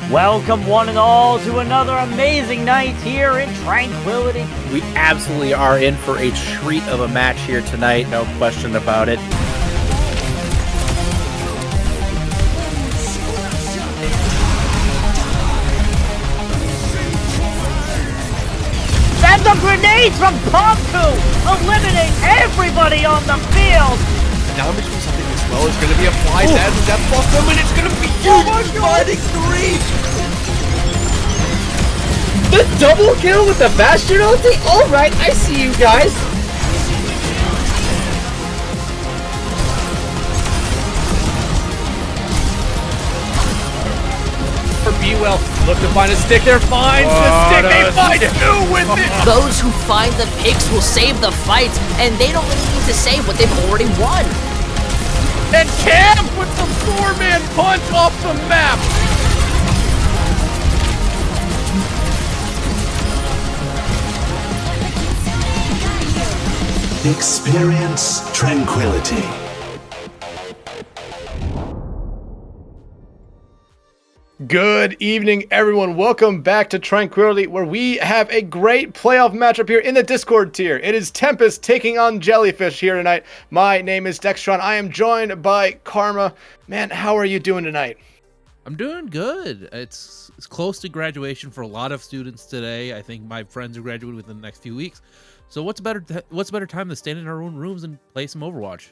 Welcome one and all to another amazing night here in Tranquility. We absolutely are in for a treat of a match here tonight, no question about it. And the grenades from Pomku eliminate everybody on the field. Now between something as well is going to be a fly as a death buff them, and it's going to be huge. Fighting three. The double kill with the Bastion ulti? Alright, I see you guys. For B-Well, look to find a stick there, finds the stick, they find two with it! Those who find the picks will save the fight, and they don't really need to save what they've already won. And Cam with the four-man punch off the map! Experience tranquility. Good evening, everyone. Welcome back to Tranquility, where we have a great playoff matchup here in the Discord tier. It is Tempest taking on Jellyfish here tonight. My name is Dexatron. I am joined by Karma. Man, how are you doing tonight? I'm doing good. It's close to graduation for a lot of students today. I think my friends are graduating within the next few weeks. So what's a better time than stand in our own rooms and play some Overwatch?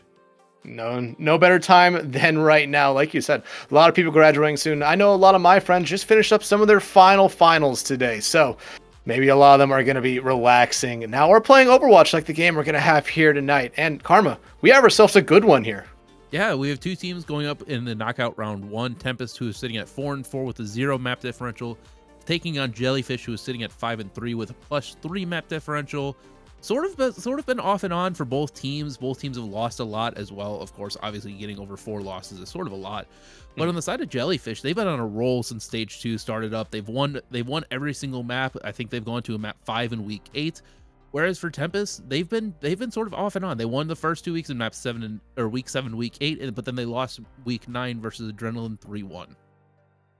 No better time than right now. Like you said, a lot of people graduating soon. I know a lot of my friends just finished up some of their finals today. So maybe a lot of them are going to be relaxing. Now we're playing Overwatch like the game we're going to have here tonight. And Karma, we have ourselves a good one here. Yeah, we have two teams going up in the knockout round one. Tempest, who is sitting at 4-4 with a 0 map differential, taking on Jellyfish, who is sitting at 5-3 with a +3 map differential. Sort of been off and on for both teams. Both teams have lost a lot as well. Of course, obviously getting over 4 losses is sort of a lot. But on the side of Jellyfish, they've been on a roll since Stage 2 started up. They've won every single map. I think they've gone to a map 5 in week 8. Whereas for Tempest, they've been sort of off and on. They won the first 2 weeks in map 7 or week 7, week 8, but then they lost week 9 versus Adrenaline 3-1.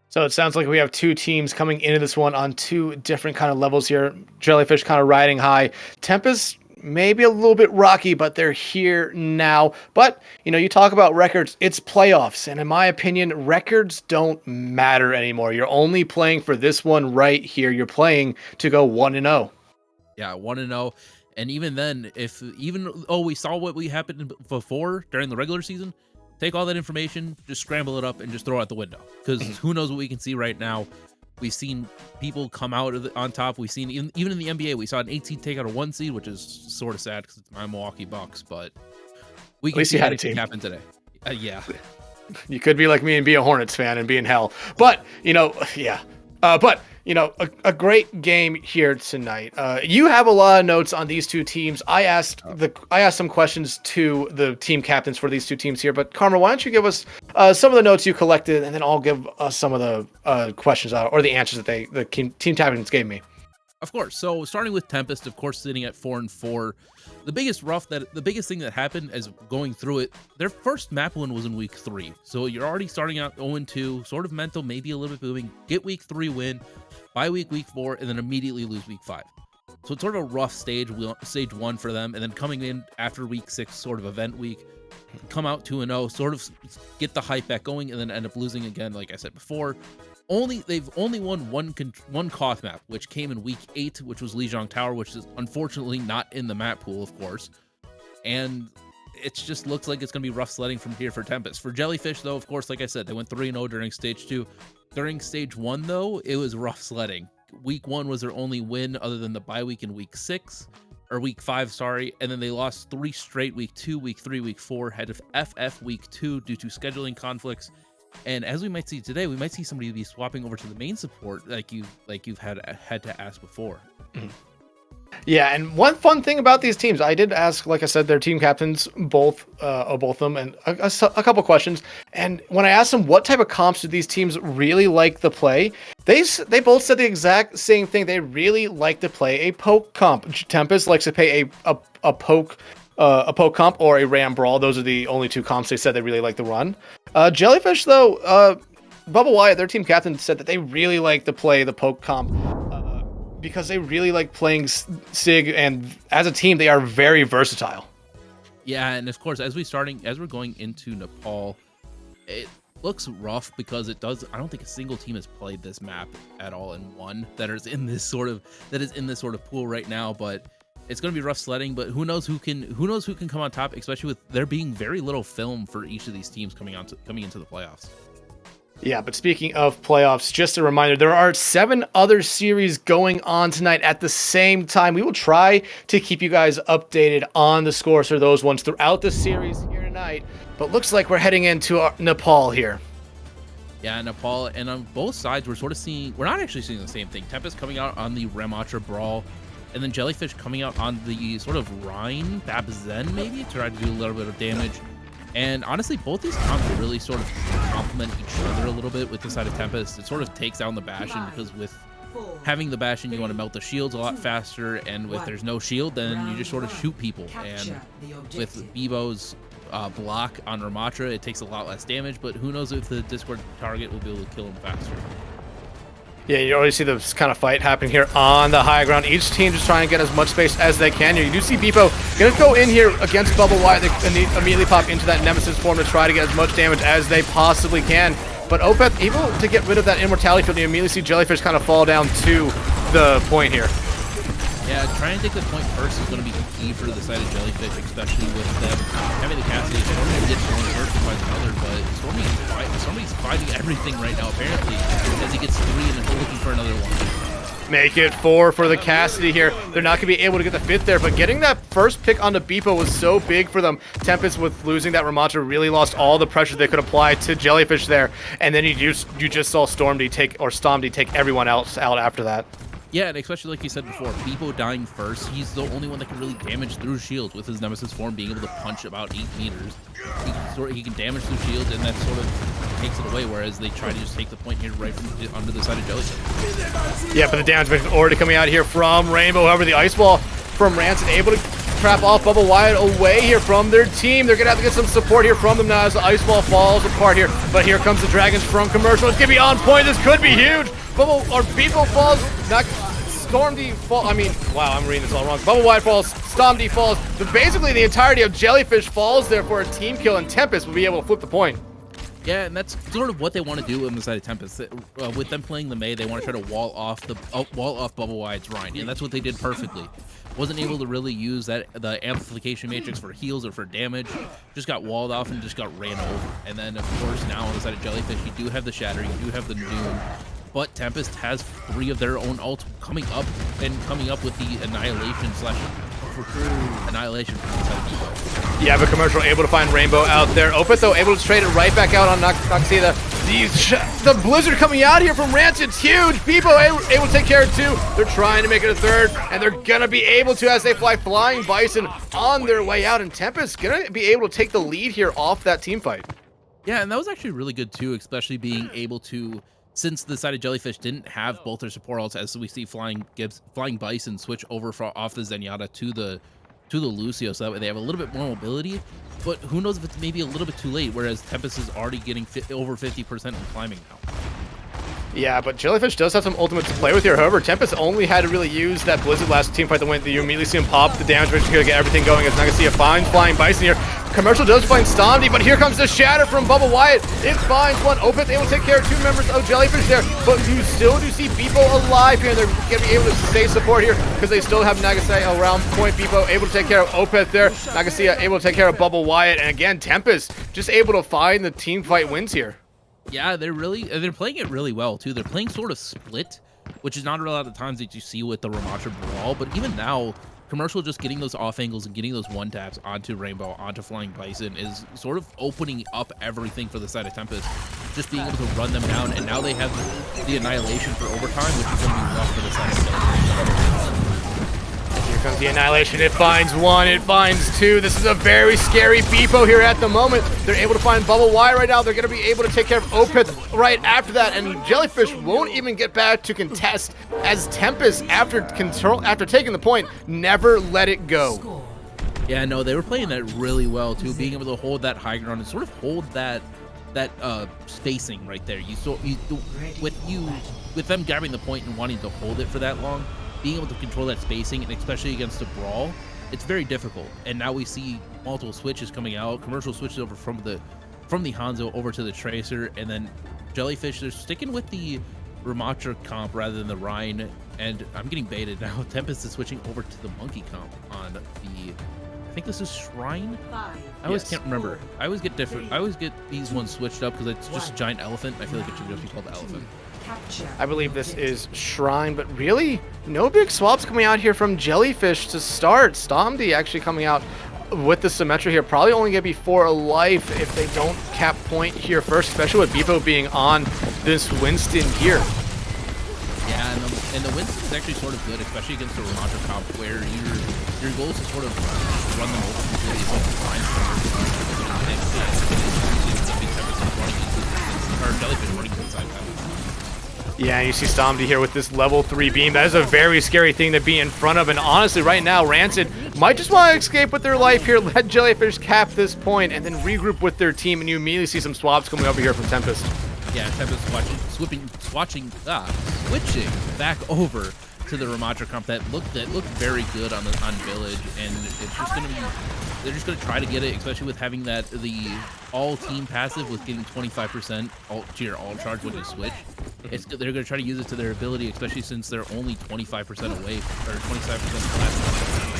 So it sounds like we have two teams coming into this one on two different kind of levels here. Jellyfish kind of riding high. Tempest maybe a little bit rocky, but they're here now. But, you talk about records, it's playoffs. And in my opinion, records don't matter anymore. You're only playing for this one right here. You're playing to go 1-0. Yeah, 1-0. And even then, we saw what we happened before during the regular season, take all that information, just scramble it up, and just throw it out the window. Because who knows what we can see right now. We've seen people come out on top. We've seen, even in the NBA, we saw an 8 seed take out a 1 seed, which is sort of sad because it's my Milwaukee Bucks. But we can see anything happen today. Yeah. You could be like me and be a Hornets fan and be in hell. But, yeah. A great game here tonight. You have a lot of notes on these two teams. I asked some questions to the team captains for these two teams here, but Karma, why don't you give us some of the notes you collected, and then I'll give us some of the questions or the answers that the team captains gave me. Of course. So starting with Tempest, of course, sitting at 4-4. The biggest thing that happened as going through it, their first map win was in week 3. So you're already starting out 0-2, sort of mental, maybe a little bit booming. Get week 3 win, bye week 4, and then immediately lose week 5. So it's sort of a rough stage 1 for them, and then coming in after week 6, sort of event week, come out 2-0, sort of get the hype back going, and then end up losing again, like I said before. They've only won one Koth map, which came in week 8, which was Lijiang Tower, which is unfortunately not in the map pool, of course. And it just looks like it's going to be rough sledding from here for Tempest. For Jellyfish, though, of course, like I said, they went 3-0 during Stage 2. During Stage 1, though, it was rough sledding. Week 1 was their only win other than the bye week in week 5, sorry. And then they lost 3 straight week 2, week 3, week 4, had to FF week 2 due to scheduling conflicts. And as we might see today, we might see somebody be swapping over to the main support like you've had to ask before. Mm-hmm. Yeah, and one fun thing about these teams, I did ask, like I said, their team captains, both of them, and a couple questions. And when I asked them what type of comps do these teams really like to play, they both said the exact same thing. They really like to play a poke comp. Tempest likes to play a poke comp or a ram brawl. Those are the only two comps they said they really like to run. Jellyfish, though, Bubba Wyatt, their team captain, said that they really like to play the poke comp because they really like playing Sig, and as a team, they are very versatile. Yeah, and of course, as we're going into Nepal, it looks rough because it does. I don't think a single team has played this map at all in one that is in this sort of pool right now. But it's going to be rough sledding. But who knows who can come on top, especially with there being very little film for each of these teams coming into the playoffs. Yeah, but speaking of playoffs, just a reminder, there are 7 other series going on tonight at the same time. We will try to keep you guys updated on the scores for those ones throughout the series here tonight. But looks like we're heading into Nepal here. Yeah, Nepal, and on both sides, we're not actually seeing the same thing. Tempest coming out on the Ramatra Brawl, and then Jellyfish coming out on the sort of Rhine, Babzen maybe, to try to do a little bit of damage. And honestly, both these comps really sort of complement each other a little bit with the side of Tempest. It sort of takes down the Bastion because with having the Bastion, you want to melt the shields a lot faster. And if there's no shield, then you just sort of shoot people. And with Bebo's block on Ramatra, it takes a lot less damage. But who knows if the Discord target will be able to kill him faster. Yeah, you already see this kind of fight happening here on the high ground. Each team just trying to get as much space as they can here. You do see Bebo going to go in here against Bubba Wyatt. They immediately pop into that Nemesis form to try to get as much damage as they possibly can. But Opeth able to get rid of that immortality field. You immediately see Jellyfish kind of fall down to the point here. Yeah, trying to take the point first is going to be key for the side of Jellyfish, especially with them having the Cassidy. Stormy gets one first and finds another, but Stormy's fighting everything right now, apparently, as he gets 3 and looking for another one. Make it 4 for the Cassidy here. They're not going to be able to get the 5th there, but getting that first pick on the Beepo was so big for them. Tempest, with losing that Ramatra, really lost all the pressure they could apply to Jellyfish there, and then you just saw Stormdy take everyone else out after that. Yeah, and especially like you said before, Bebo dying first, he's the only one that can really damage through shields with his Nemesis form being able to punch about 8 meters. He can damage through shields, and that sort of takes it away, whereas they try to just take the point here right from under the side of Jellyfish. Yeah, but the damage is already coming out here from Rainbow. However, the Ice Ball from Rancid able to trap off Bubba Wyatt away here from their team. They're going to have to get some support here from them now as the Ice Ball falls apart here. But here comes the Dragons from Commercial. It's going to be on point. This could be huge. Bebo falls. Not Stormdy falls. I mean, wow, I'm reading this all wrong. Bubba Wyatt falls. Stormdy falls. But basically, the entirety of Jellyfish falls there for a team kill, and Tempest will be able to flip the point. Yeah, and that's sort of what they want to do on the side of Tempest. With them playing the Mei, they want to try to wall off Bubba Wyatt's Rhine, and that's what they did perfectly. Wasn't able to really use the amplification matrix for heals or for damage. Just got walled off and just got ran over. And then, of course, now on the side of Jellyfish, you do have the Shatter, you do have the Noon, but Tempest has 3 of their own ults coming up with the Annihilation Annihilation from the side of Bebo. Yeah, but Commercial able to find Rainbow out there. Opeth, though, able to trade it right back out on Noxida. The Blizzard coming out here from Rancid's huge. Bebo able to take care of 2. They're trying to make it a 3rd, and they're going to be able to as they fly Flying Bison on their way out. And Tempest going to be able to take the lead here off that team fight. Yeah, and that was actually really good, too, especially being able to, since the side of Jellyfish didn't have both their support ults, as we see Flying Bison switch over off the Zenyatta to the Lucio, so that way they have a little bit more mobility. But who knows if it's maybe a little bit too late, whereas Tempest is already getting over 50% in climbing now. Yeah, but Jellyfish does have some ultimates to play with here. However, Tempest only had to really use that Blizzard last team fight that went. You immediately see him pop the damage, which is going to get everything going. As Nagasea finds Flying Bison here. Commercial does find Stomdy, but here comes the Shatter from Bubba Wyatt. It finds one. Opeth able to take care of 2 members of Jellyfish there, but you still do see Bebo alive here. They're going to be able to stay support here because they still have Nagasea around point. Bebo able to take care of Opeth there. Nagasea able to take care of Bubba Wyatt, and again, Tempest just able to find the team fight wins here. Yeah, they're playing it really well too. They're playing sort of split, which is not a lot of times that you see with the Ramatra Brawl, but even now, Commercial just getting those off angles and getting those 1-taps onto Rainbow, onto Flying Bison is sort of opening up everything for the side of Tempest. Just being able to run them down, and now they have the Annihilation for overtime, which is going to be rough for the side of Tempest. Here comes the Annihilation. It finds 1, it finds 2. This is a very scary Bebo here at the moment. They're able to find Bubba Wyatt right now. They're going to be able to take care of Opeth right after that, and Jellyfish won't even get back to contest as Tempest, after taking the point, never let it go. Yeah, no, they were playing that really well too, being able to hold that high ground and sort of hold that spacing right there. With them grabbing the point and wanting to hold it for that long, being able to control that spacing, and especially against a brawl, it's very difficult. And now we see multiple switches coming out, commercial switches over from the Hanzo over to the Tracer, and then Jellyfish, they're sticking with the Ramatra comp rather than the Rhine, and I'm getting baited now. Tempest is switching over to the Monkey comp on the, I think this is Shrine? I always can't remember. I always get different. I always get these ones switched up because it's just Giant Elephant. I feel like it should just be called the Elephant. I believe this is Shrine, but really no big swaps coming out here from Jellyfish to start. Stomdy actually coming out with the Symmetra here, probably only gonna be 4 alive if they don't cap point here first, especially with Beppo being on this Winston here. Yeah, and the Winston is actually sort of good, especially against the Ramatra comp, where your goal is to sort of run them over completely, so Jellyfish running inside that. Yeah, you see Stomdy here with this level 3 beam. That is a very scary thing to be in front of, and honestly, right now, Rancid might just want to escape with their life here, let Jellyfish cap this point, and then regroup with their team, and you immediately see some swaps coming over here from Tempest. Yeah, Tempest switching back over to the Ramatra comp that looked very good on Village, and it's just gonna be, they're just gonna try to get it, especially with having the all team passive with getting 25% to your all charge when you switch. They're gonna try to use it to their ability, especially since they're only 25% away, or 25% less.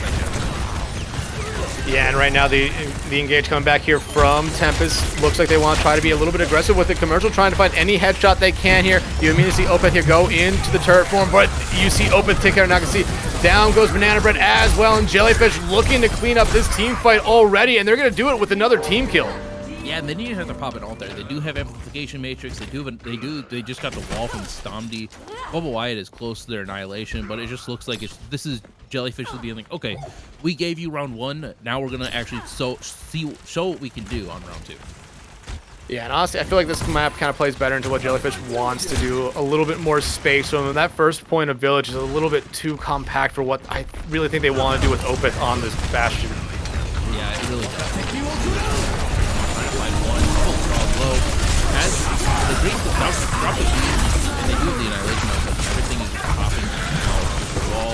Yeah, and right now the engage coming back here from Tempest. Looks like they want to try to be a little bit aggressive with the commercial, trying to find any headshot they can here. You immediately see Opeth here go into the turret form, but you see Opeth take care of Nakasi. Down goes Banana Bread as well, and Jellyfish looking to clean up this team fight already, and they're going to do it with another team kill. Yeah, and then you have to pop it all there. They do have amplification matrix. They just got the wall from Stomdy. Bubble Wyatt is close to their annihilation, but it just looks like this is Jellyfish being like, okay, we gave you round 1. Now we're gonna actually show what we can do on round 2. Yeah, and honestly, I feel like this map kind of plays better into what Jellyfish wants to do. A little bit more space. So that first point of Village is a little bit too compact for what I really think they want to do with Opeth on this Bastion. Yeah, it really does. Low. As the Greeks drop the beam, and they do the annihilation, everything is popping out of the wall.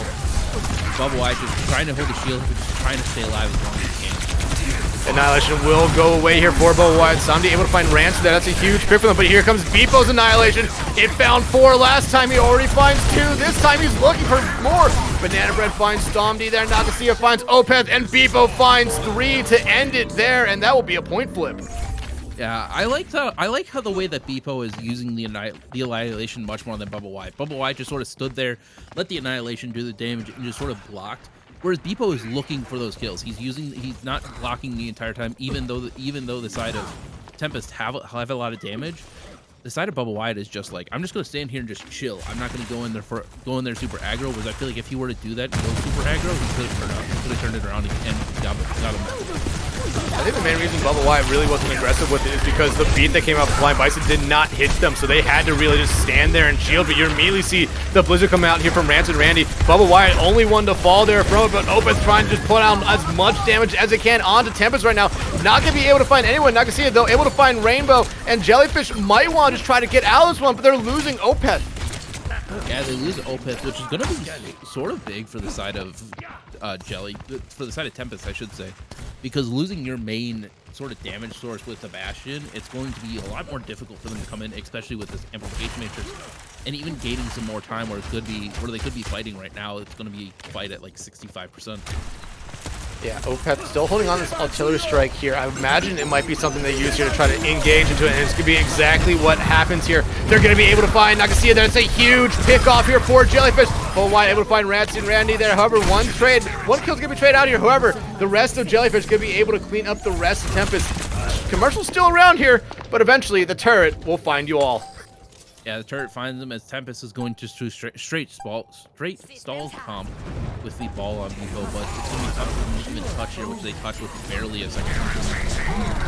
Bubble Wyatt just trying to hold the shield, just trying to stay alive as long as he can. Annihilation will go away here for Bubble Wyatt. Somebody able to find Rancid there. That's a huge pick for them, but here comes Beppo's Annihilation. It found 4 last time. He already finds 2. This time he's looking for more. Banana Bread finds Stomdy there. Nagasia finds Opeth, and Beppo finds 3 to end it there, and that will be a point flip. Yeah, I like how the way that Beppo is using the annihilation much more than Bubble Wyatt. Bubble Wyatt just sort of stood there, let the annihilation do the damage, and just sort of blocked. Whereas Beppo is looking for those kills. He's not blocking the entire time, even though the side of Tempest have a lot of damage. The side of Bubble Wyatt is just like, I'm just gonna stand here and just chill. I'm not gonna go in there super aggro, because I feel like if he were to do that and go super aggro, he could have turned it around and got him. I think the main reason Bubble Wyatt really wasn't aggressive with it is because the beat that came out from Flying Bison did not hit them, so they had to really just stand there and shield. But you immediately see the Blizzard come out here from Rancid Randy. Bubble Wyatt only one to fall there from it, but Opeth trying to just put out as much damage as it can onto Tempest right now. Not going to be able to find anyone. Not going to see it though. Able to find Rainbow, and Jellyfish might want to just try to get out of this one, but they're losing Opeth. Yeah, they lose Opeth, which is going to be sort of big for the side of for the side of Tempest, I should say, because losing your main sort of damage source with the Bastion, it's going to be a lot more difficult for them to come in, especially with this amplification matrix, and even gaining some more time where they could be fighting right now. It's going to be a fight at like 65%. Yeah, Opeth still holding on this artillery strike here. I imagine it might be something they use here to try to engage into it, and it's going to be exactly what happens here. They're going to be able to find Nagasia there. It's a huge pick off here for Jellyfish. Full wide able to find Rancid and Randy there. However, one kill's going to be traded out here. However, the rest of Jellyfish is going to be able to clean up the rest of Tempest. Commercial's still around here, but eventually the turret will find you all. Yeah, the turret finds them as Tempest is going just to straight stall comp with the ball on Beppo, but it's going to be tough for them to even touch here, which they touch with barely a second.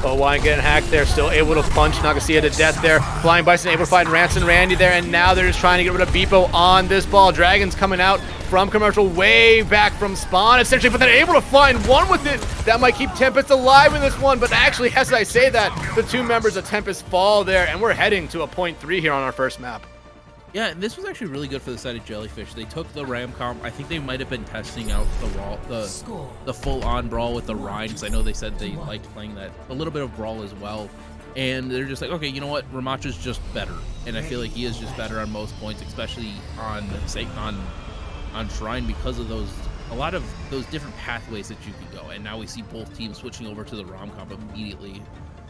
Oh, Wine getting hacked there, still able to punch Nagasia to death there. Flying Bison able to find Ranson Randy there, and now they're just trying to get rid of Beepo on this ball. Dragons coming out from commercial way back from spawn, essentially, but they're able to find one with it. That might keep Tempest alive in this one, but actually, as I say that, the two members of Tempest fall there, and we're heading to a .3 here on our first map. Yeah, and this was actually really good for the side of Jellyfish. They took the Ram comp. I think they might have been testing out the full-on brawl with the Rhine, because I know they said they liked playing that. A little bit of brawl as well. And they're just like, okay, you know what? Ramacha's just better. And I feel like he is just better on most points, especially on Shrine, because of a lot of those different pathways that you can go. And now we see both teams switching over to the Ram comp immediately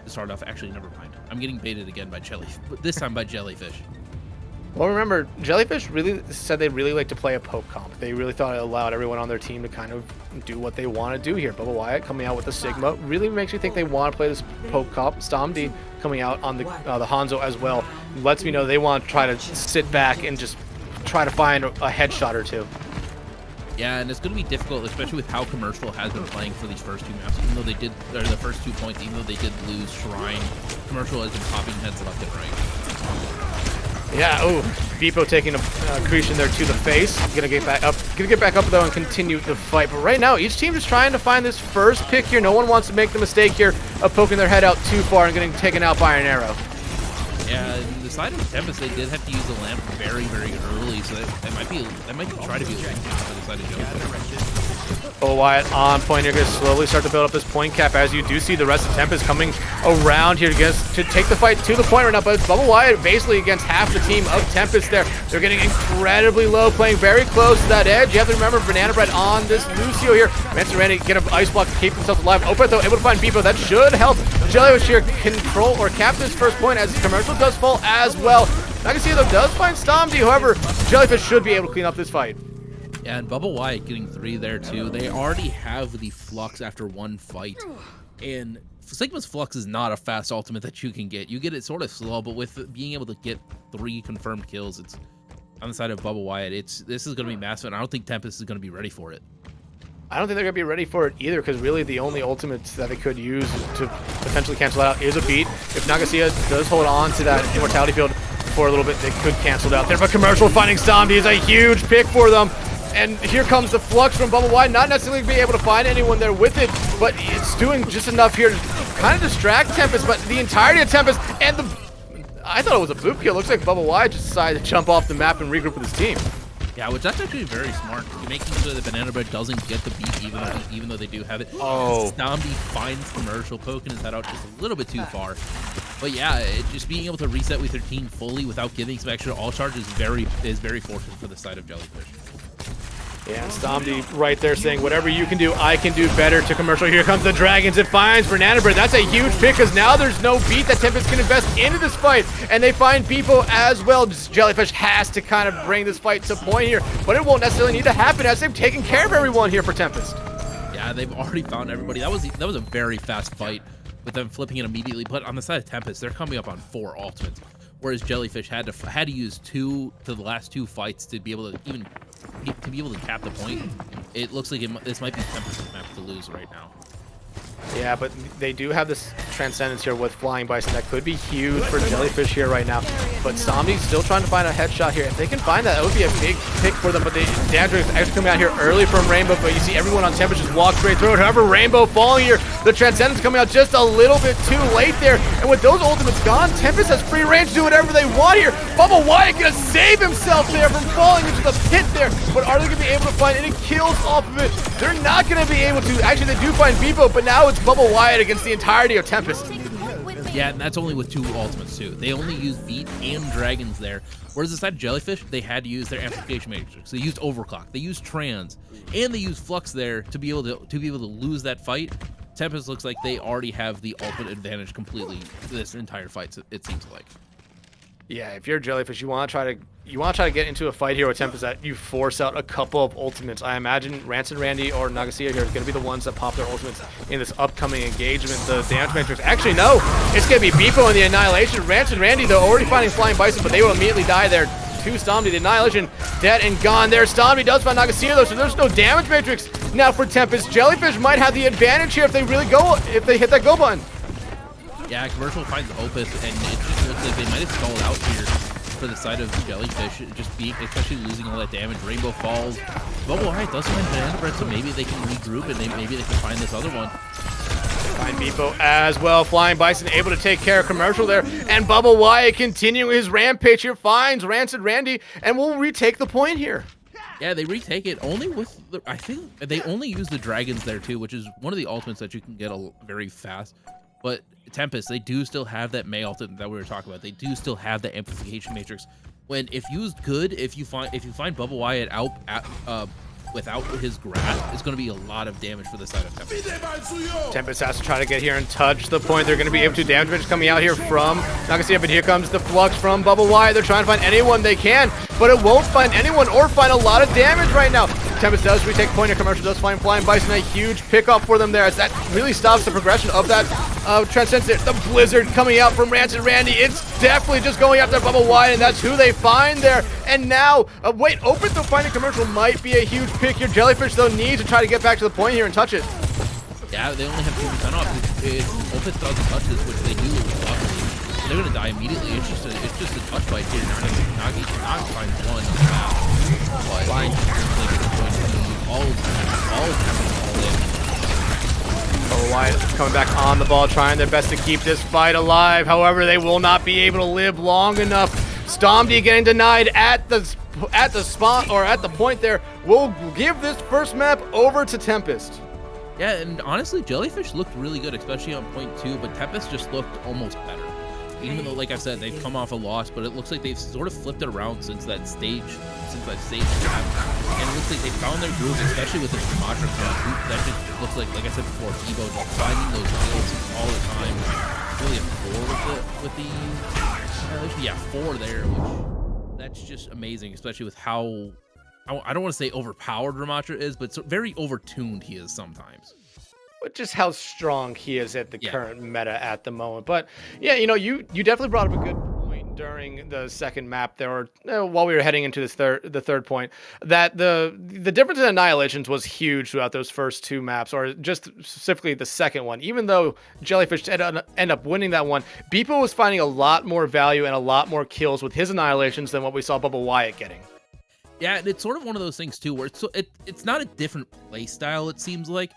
to start off. Actually, never mind. I'm getting baited again by Jellyfish, but this time by Jellyfish. Well, remember, Jellyfish really said they really like to play a poke comp. They really thought it allowed everyone on their team to kind of do what they want to do here. Bubba Wyatt coming out with the Sigma really makes you think they want to play this poke comp. Stomdy coming out on the Hanzo as well lets me know they want to try to sit back and just try to find a headshot or two. Yeah, and it's going to be difficult, especially with how Commercial has been playing for these first two maps. Even though they did, or the first 2 points, even though they did lose Shrine, Commercial has been popping heads left and right. Yeah, oh, Beepo taking a accretion there to the face. Gonna get back up though and continue the fight. But right now, each team is trying to find this first pick here. No one wants to make the mistake here of poking their head out too far and getting taken out by an arrow. Yeah, and the side of Tempest, they did have to use the lamp very, very early, so that might try to be a thing for the side of Jonesy. Oh, Wyatt on point here, going to slowly start to build up this point cap as you do see the rest of Tempest coming around here to take the fight to the point right now, but it's Bubba Wyatt basically against half the team of Tempest there. They're getting incredibly low, playing very close to that edge. You have to remember Banana Bread on this Lucio here. Ransom Randy get an ice block to keep himself alive. Opeth though able to find Beepo. That should help Jellyfish here control or cap this first point as Commercial does fall as well. Nagasia though does find Stomdy, however, Jellyfish should be able to clean up this fight. Yeah, and Bubba Wyatt getting 3 there too. They already have the Flux after one fight. And Sigma's Flux is not a fast ultimate that you can get. You get it sort of slow, but with being able to get 3 confirmed kills, it's on the side of Bubba Wyatt. This is going to be massive, and I don't think Tempest is going to be ready for it. I don't think they're going to be ready for it either, because really the only ultimates that they could use to potentially cancel it out is a beat. If Nagasia does hold on to that immortality field for a little bit, they could cancel it out there. But Commercial finding Stomdy is a huge pick for them. And here comes the Flux from Bubba Wyatt, not necessarily being able to find anyone there with it, but it's doing just enough here to kind of distract Tempest, but the entirety of Tempest, and I thought it was a boop kill. Looks like Bubba Wyatt just decided to jump off the map and regroup with his team. Yeah, which that's actually very smart. Making sure that Banana Bread doesn't get the beat even though they do have it. Oh. Stomby finds Commercial, poking his head out just a little bit too far. But yeah, just being able to reset with your team fully without giving some extra all charge is very fortunate for the side of Jellyfish. Yeah, Stomdy right there saying, whatever you can do, I can do better to Commercial. Here comes the Dragons. It finds Banana Bread. That's a huge pick because now there's no beat that Tempest can invest into this fight. And they find Beepo as well. Jellyfish has to kind of bring this fight to point here, but it won't necessarily need to happen as they've taken care of everyone here for Tempest. Yeah, they've already found everybody. That was a very fast fight with them flipping it immediately. But on the side of Tempest, they're coming up on 4 ultimates, whereas Jellyfish had to use 2 to the last 2 fights to be able to cap the point. It looks like this might be Tempest's map to lose right now. Yeah, but they do have this Transcendence here with Flying Bison that could be huge for Jellyfish here right now. But Stomdy's still trying to find a headshot here. If they can find that, that would be a big pick for them. But Dandrick is actually coming out here early from Rainbow, but you see everyone on Tempest just walk straight through it. However, Rainbow falling here. The Transcendence coming out just a little bit too late there. And with those ultimates gone, Tempest has free range to do whatever they want here. Bubba Wyatt gonna save himself there from falling into the pit there. But are they gonna be able to find any kills off of it? They're not gonna be able to. Actually, they do find Beepo, but now it's Bubba Wyatt against the entirety of Tempest. Yeah, and that's only with 2 ultimates too. They only used Beat and Dragons there. Whereas the side of Jellyfish, they had to use their amplification matrix. They used Overclock, they used Trans, and they used Flux there to be able to lose that fight. Tempest looks like they already have the ultimate advantage completely this entire fight. It seems like. Yeah, if you're Jellyfish, you want to try to get into a fight here with Tempest that you force out a couple of ultimates. I imagine Ranson Randy or Nagasia here is going to be the ones that pop their ultimates in this upcoming engagement. The damage matrix. Actually, no, it's going to be Beepo and the Annihilation. Ranson Randy though already finding Flying Bison, but they will immediately die there. To Stomdy, the Annihilation dead and gone there. Stomdy does find Nagasia though, so there's no damage matrix now for Tempest. Jellyfish might have the advantage here if they hit that go button. Yeah, Commercial finds Opus, and it just looks like they might have stalled out here for the side of Jellyfish, just being, especially losing all that damage. Rainbow falls. Bubble White does find Banana Bread, so maybe they can regroup and maybe they can find this other one. Find Beepo as well. Flying Bison able to take care of Commercial there. And Bubba Wyatt continuing his rampage here. Finds Rancid Randy and will retake the point here. Yeah, they retake it only with the, I think they only use the dragons there too, which is one of the ultimates that you can get very fast. But Tempest, they do still have that May ultimate that we were talking about. They do still have the amplification matrix. When if used good, if you find Bubba Wyatt out without his grasp, it's going to be a lot of damage for the side of Tempest. Tempest has to try to get here and touch the point. They're going to be able to. Damage is coming out here from, not going to see it, but here comes the flux from Bubba Wyatt. They're trying to find anyone they can, but it won't find anyone or find a lot of damage right now. Tempest does retake point, and Commercial does find Flying Bison. A huge pickup for them there, as that really stops the progression of that Transcendence. The Blizzard coming out from Rancid Randy. It's definitely just going after Bubba Wyatt, and that's who they find there. And now, wait, Open to finding Commercial might be a huge pick here. Jellyfish, though, needs to try to get back to the point here and touch it. Yeah, they only have 2% off. If Opus doesn't touch this, which they do, luckily, they're going to die immediately. It's just a touch bite here. Nagi cannot find one. But Fine. all in. Bubba Wyatt coming back on the ball, trying their best to keep this fight alive. However, they will not be able to live long enough. Stomdy getting denied at the spot, or at the point there. We'll give this first map over to Tempest. Yeah, and honestly, Jellyfish looked really good, especially on point 2, but Tempest just looked almost better. Even though, like I said, they've come off a loss, but it looks like they've sort of flipped it around since that stage trap. And it looks like they found their groove, especially with the Sumatra comp. That just looks like I said before, Evo just finding those kills all the time. Really a 4 with the yeah, 4 there, which that's just amazing, especially with how, I don't want to say overpowered Ramatra is, but so very overtuned he is sometimes. But just how strong he is at the current meta at the moment. But yeah, you know, you definitely brought up a good point during the second map there, or while we were heading into the third point, that the difference in annihilations was huge throughout those first 2 maps, or just specifically the second one. Even though Jellyfish end up winning that one, Beepo was finding a lot more value and a lot more kills with his annihilations than what we saw Bubba Wyatt getting. Yeah, and it's sort of one of those things too, where it's not a different play style, it seems like,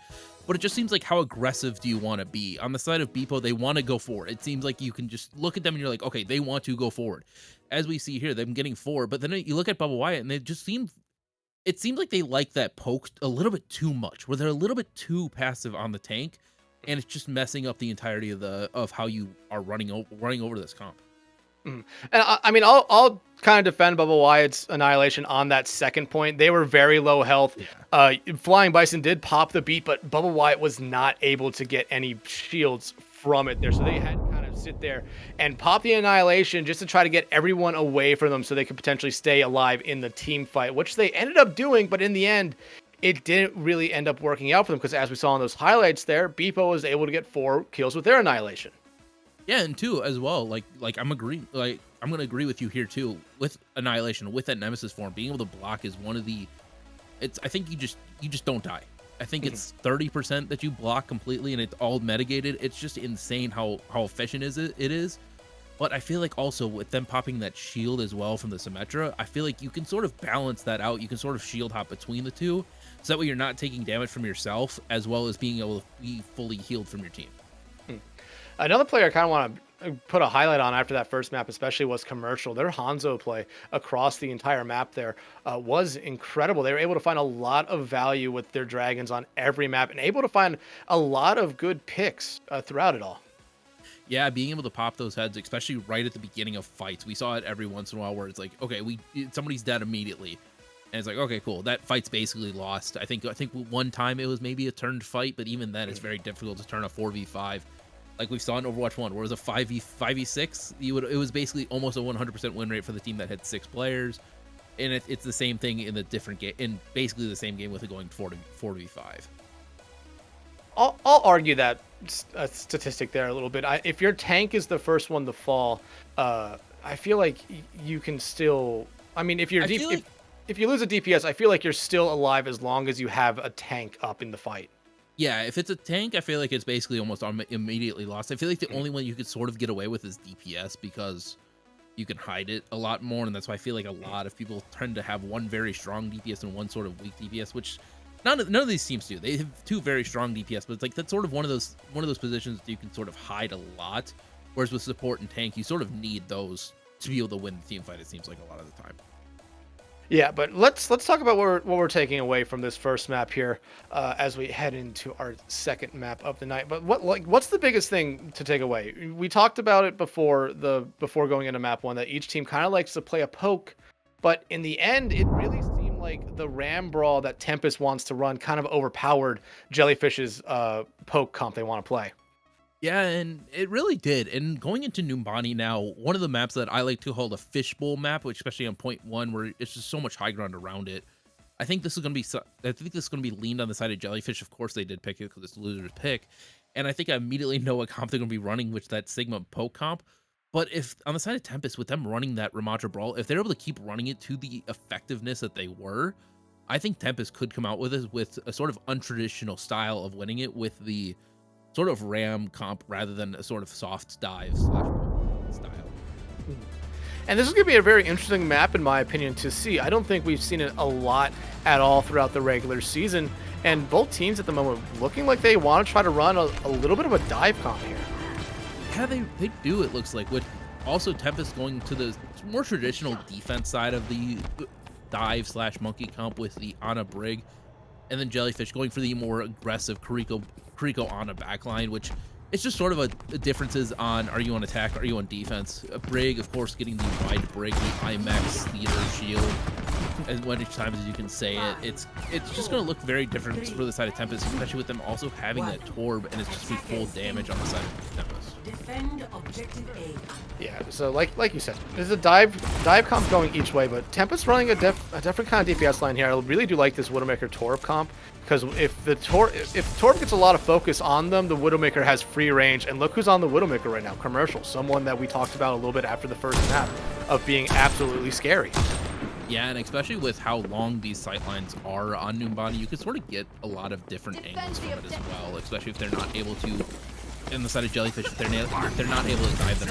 but it just seems like how aggressive do you want to be? On the side of Beepo, they want to go forward. It seems like you can just look at them and you're like, okay, they want to go forward. As we see here, them getting 4, but then you look at Bubba Wyatt and it seems like they like that poke a little bit too much, where they're a little bit too passive on the tank, and it's just messing up the entirety of how you are running over this comp. And I mean, I'll kind of defend Bubba Wyatt's annihilation on that second point. They were very low health. Yeah. Flying Bison did pop the beat, but Bubba Wyatt was not able to get any shields from it there. So they had to kind of sit there and pop the annihilation just to try to get everyone away from them so they could potentially stay alive in the team fight, which they ended up doing. But in the end, it didn't really end up working out for them, because as we saw in those highlights there, Beepo was able to get 4 kills with their annihilation. Yeah, and 2 as well. Like I'm gonna agree with you here too. With annihilation, with that Nemesis form, being able to block is one of the. I think you just don't die. I think it's 30% that you block completely, and it's all mitigated. It's just insane how efficient it is. But I feel like also with them popping that shield as well from the Symmetra, I feel like you can sort of balance that out. You can sort of shield hop between the two, so that way you're not taking damage from yourself, as well as being able to be fully healed from your team. Another player I kind of want to put a highlight on after that first map, especially, was Commercial. Their Hanzo play across the entire map there was incredible. They were able to find a lot of value with their dragons on every map, and able to find a lot of good picks throughout it all. Yeah, being able to pop those heads, especially right at the beginning of fights. We saw it every once in a while where it's like, okay, somebody's dead immediately. And it's like, okay, cool. That fight's basically lost. I think one time it was maybe a turned fight, but even then it's very difficult to turn a 4v5. Like we saw in Overwatch 1, where it was a 5v6, it was basically almost a 100% win rate for the team that had 6 players. And it's the same thing in the different game, in basically the same game with it going 4v5. I'll argue that statistic there a little bit. If your tank is the first one to fall, I feel like you can still. I mean, if you lose a DPS, I feel like you're still alive as long as you have a tank up in the fight. Yeah, if it's a tank, I feel like it's basically almost immediately lost. I feel like the only one you could sort of get away with is DPS because you can hide it a lot more, and that's why I feel like a lot of people tend to have one very strong DPS and one sort of weak DPS, which none of these teams do. They have two very strong DPS, but it's like that's sort of one of those positions that you can sort of hide a lot. Whereas with support and tank, you sort of need those to be able to win the team fight. It seems like a lot of the time. Yeah, but let's talk about what we're taking away from this first map here as we head into our second map of the night. But what's the biggest thing to take away? We talked about it before going into map 1 that each team kind of likes to play a poke, but in the end, it really seemed like the Ram brawl that Tempest wants to run kind of overpowered Jellyfish's poke comp they want to play. Yeah, and it really did. And going into Numbani now, one of the maps that I like to hold a fishbowl map, which especially on point 1, where it's just so much high ground around it. I think this is going to be leaned on the side of Jellyfish. Of course, they did pick it because it's the loser's pick, and I think I immediately know what comp they're going to be running, which that Sigma poke comp. But if on the side of Tempest, with them running that Ramatra brawl, if they're able to keep running it to the effectiveness that they were, I think Tempest could come out with a sort of untraditional style of winning it with the sort of Ram comp rather than a sort of soft dive / style. And this is going to be a very interesting map, in my opinion, to see. I don't think we've seen it a lot at all throughout the regular season. And both teams at the moment looking like they want to try to run a little bit of a dive comp here. Yeah, they do, it looks like. With also Tempest going to the more traditional defense side of the dive / monkey comp with the Ana Brig. And then Jellyfish going for the more aggressive Kariko Ana backline, which it's just sort of a differences on, are you on attack, are you on defense? A Brig, of course, getting the wide Brig, the IMAX theater shield, as many times as you can say it. It's just going to look very different for the side of Tempest, especially with them also having that Torb, and it's just be full damage on the side of Tempest. Defend objective A. Yeah, so like you said, there's a dive comp going each way, but Tempest running a different kind of DPS line here. I really do like this Widowmaker Torb comp, because if Torb gets a lot of focus on them, the Widowmaker has free range, and look who's on the Widowmaker right now, Commercial, someone that we talked about a little bit after the first map of being absolutely scary. Yeah, and especially with how long these sightlines are on Numbani, you can sort of get a lot of different angles from it as well, especially if they're not able to, in the side of Jellyfish, if they're not able to dive them.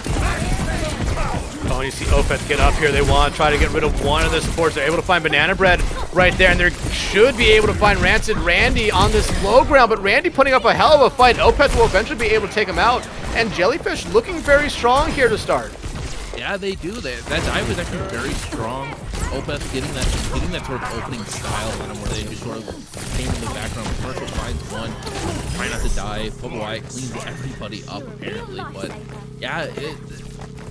Oh, and you see Opeth get up here. They want to try to get rid of one of the supports. They're able to find Banana Bread right there, and they should be able to find Rancid Randy on this low ground, but Randy putting up a hell of a fight. Opeth will eventually be able to take him out, and Jellyfish looking very strong here to start. Yeah, they do. That dive was actually very strong. Opeth getting that sort of opening style on him, where they just sort of came in the background. Commercial finds one, try not to die. Bubble White cleans everybody up apparently, but yeah,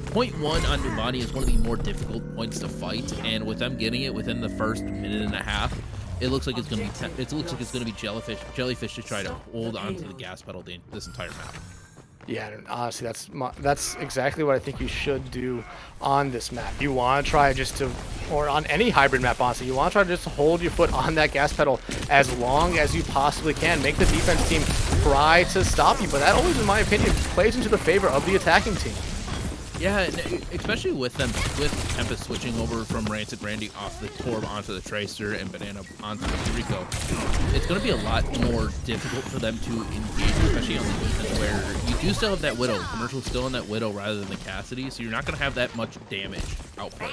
point 1 on Numbani is one of the more difficult points to fight, and with them getting it within the first minute and a half, it looks like it's going to be Jellyfish to try to hold onto the gas pedal this entire map. Yeah, and honestly, that's exactly what I think you should do on this map. You want to try or on any hybrid map, honestly, you want to try to just hold your foot on that gas pedal as long as you possibly can. Make the defense team try to stop you, but that always, in my opinion, plays into the favor of the attacking team. Yeah, and especially with Tempest switching over from Rancid Randy off the Torb onto the Tracer and Banana onto the Rico, it's going to be a lot more difficult for them to engage, especially on the defense, where you do still have that Widow. Commercial's still on that Widow rather than the Cassidy, so you're not going to have that much damage output.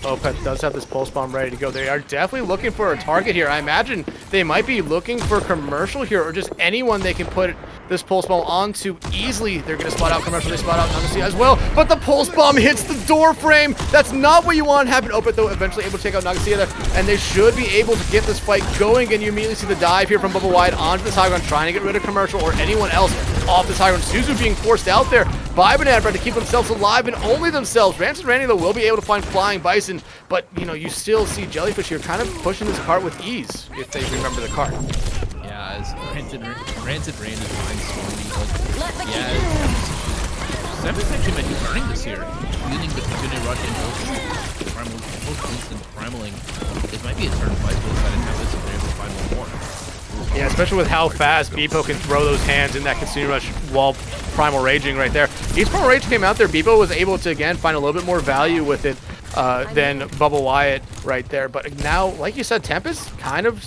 Opeth does have this Pulse Bomb ready to go. They are definitely looking for a target here. I imagine they might be looking for Commercial here, or just anyone they can put this Pulse Bomb onto easily. They're going to spot out Commercial. They spot out Nagasia as well, but the Pulse Bomb hits the door frame. That's not what you want to happen. Opeth, though, eventually able to take out Nagasia there, and they should be able to get this fight going, and you immediately see the dive here from Bubble Wide onto the Tigon, trying to get rid of Commercial or anyone else off the Tigon. Suzu being forced out there by Banana Bread to keep themselves alive, and only themselves. Rancid Randy, though, will be able to find Flying Bison, but, you know, you still see Jellyfish here kind of pushing this cart with ease, if they remember the cart. Yeah, as Rancid Randy finds Stormy, but yeah, Tempest actually might be earning this here. Using the continued rush and post-instant primaling, it might be a turn fight for the side of Tempest if they're able to find one more. Yeah, especially with how fast Beepo can throw those hands in that continued rush while Primal Raging right there. Each Primal Rage came out there, Beepo was able to, again, find a little bit more value with it than Bubble Wyatt right there. But now, like you said, Tempest kind of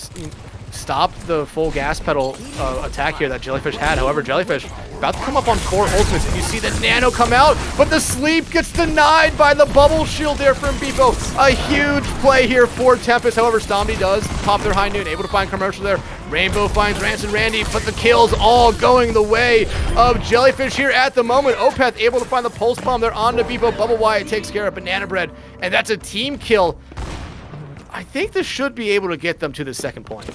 stop the full gas pedal attack here that Jellyfish had. However, Jellyfish about to come up on 4 ultimates, and you see the Nano come out, but the sleep gets denied by the bubble shield there from Beepo. A huge play here for Tempest. However, Stomdy does pop their high noon, able to find commercial there. Rainbow finds Rance and Randy, but the kills all going the way of Jellyfish here at the moment. Opeth able to find the pulse bomb there onto Beepo. Bubble Wyatt takes care of Banana Bread, and that's a team kill. I think this should be able to get them to the second point.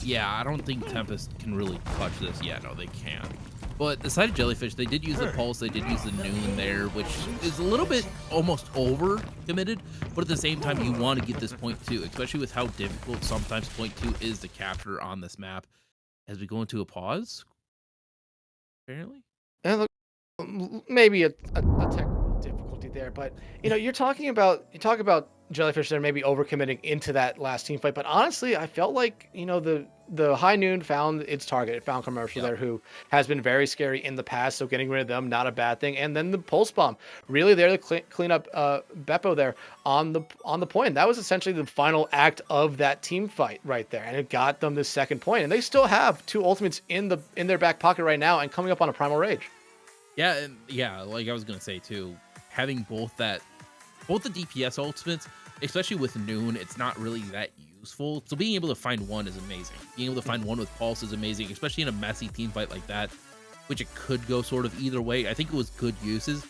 Yeah, I don't think Tempest can really touch this. Yeah, no, they can't. But the side of Jellyfish, they did use the pulse, they did use the noon there, which is a little bit almost over committed, but at the same time, you want to get this point 2, especially with how difficult sometimes point 2 is to capture on this map. As we go into a pause, apparently. And look, maybe a technical difficulty there, but you know, you talk about Jellyfish there maybe overcommitting into that last team fight, but honestly, I felt like, you know, the high noon found its target. It found commercial there, who has been very scary in the past, so getting rid of them, not a bad thing. And then the pulse bomb, really there to clean up Beppo there on the point. And that was essentially the final act of that team fight right there, and it got them the second point. And they still have 2 ultimates in their back pocket right now, and coming up on a Primal Rage. Yeah, and yeah, like I was gonna say too, having both the DPS ultimates, especially with noon, it's not really that useful. So being able to find one is amazing. Being able to find one with pulse is amazing, especially in a messy team fight like that, which it could go sort of either way. I think it was good uses.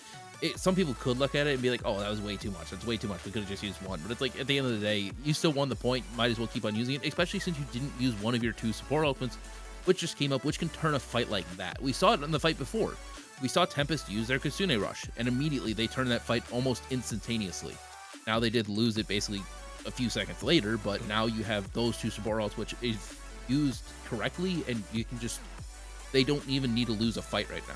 Some people could look at it and be like, oh, that was way too much. That's way too much. We could have just used one. But it's like, at the end of the day, you still won the point. Might as well keep on using it, especially since you didn't use one of your 2 support ultimates, which just came up, which can turn a fight like that. We saw it in the fight before. We saw Tempest use their Kasune Rush, and immediately they turned that fight almost instantaneously. Now they did lose it basically a few seconds later, but now you have those 2 support ults, which is used correctly, and you can just, they don't even need to lose a fight right now.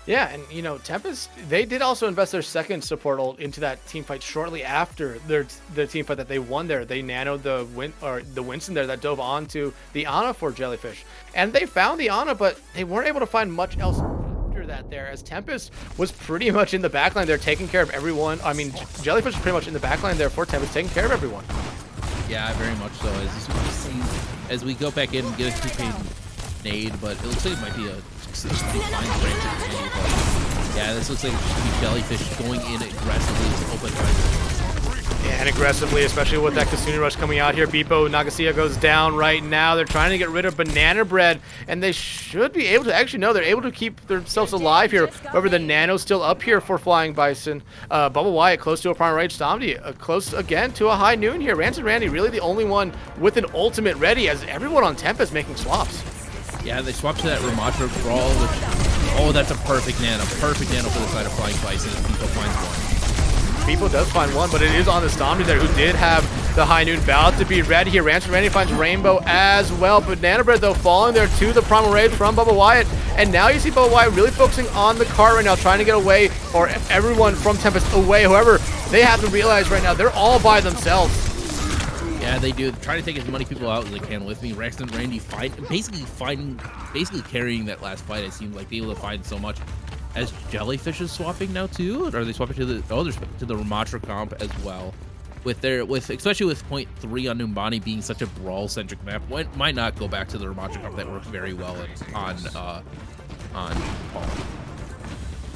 Yeah, and you know, Tempest, they did also invest their second support ult into that team fight shortly after their team fight that they won there. They nanoed the Winston there that dove onto the Ana for Jellyfish, and they found the Ana, but they weren't able to find much else after that there, as Tempest was pretty much in the backline there taking care of everyone. I mean, Jellyfish was pretty much in the backline there for Tempest, taking care of everyone. Yeah, very much so. As we go back in and get a 2K nade, but it looks like it might be a yeah, this looks like it's just gonna be Jellyfish going in aggressively to open right. And aggressively, especially with that Kasune Rush coming out here. Beepo Nagasia goes down right now. They're trying to get rid of Banana Bread, and they should be able to, actually no, they're able to keep themselves alive here. However, the Nano's still up here for Flying Bison. Bubble Wyatt close to a Primal Rage. Stomdy close again to a high noon here. Rance and Randy really the only one with an ultimate ready, as everyone on Tempest making swaps. Yeah, they swapped to that Ramatra Brawl, which, oh, that's a perfect nano. Perfect nano for the side of Flying Bison. Beepo finds one. Beepo does find one, but it is on the Stomdy there, who did have the high noon about to be ready here. Rance and Randy finds Rainbow as well. Banana Bread, though, falling there to the Primal Rage from Bubba Wyatt. And now you see Bubba Wyatt really focusing on the cart right now, trying to get away, or everyone from Tempest away. However, they have to realize right now they're all by themselves. Yeah, they do. Try to take as many people out as they can with me. Rex and Randy basically carrying that last fight. It seemed like they able to find so much. As Jellyfish is swapping now too, or are they swapping to the Ramatra comp as well? Especially with point 3 on Numbani being such a brawl centric map, might not go back to the Ramatra comp that works very well on Paul.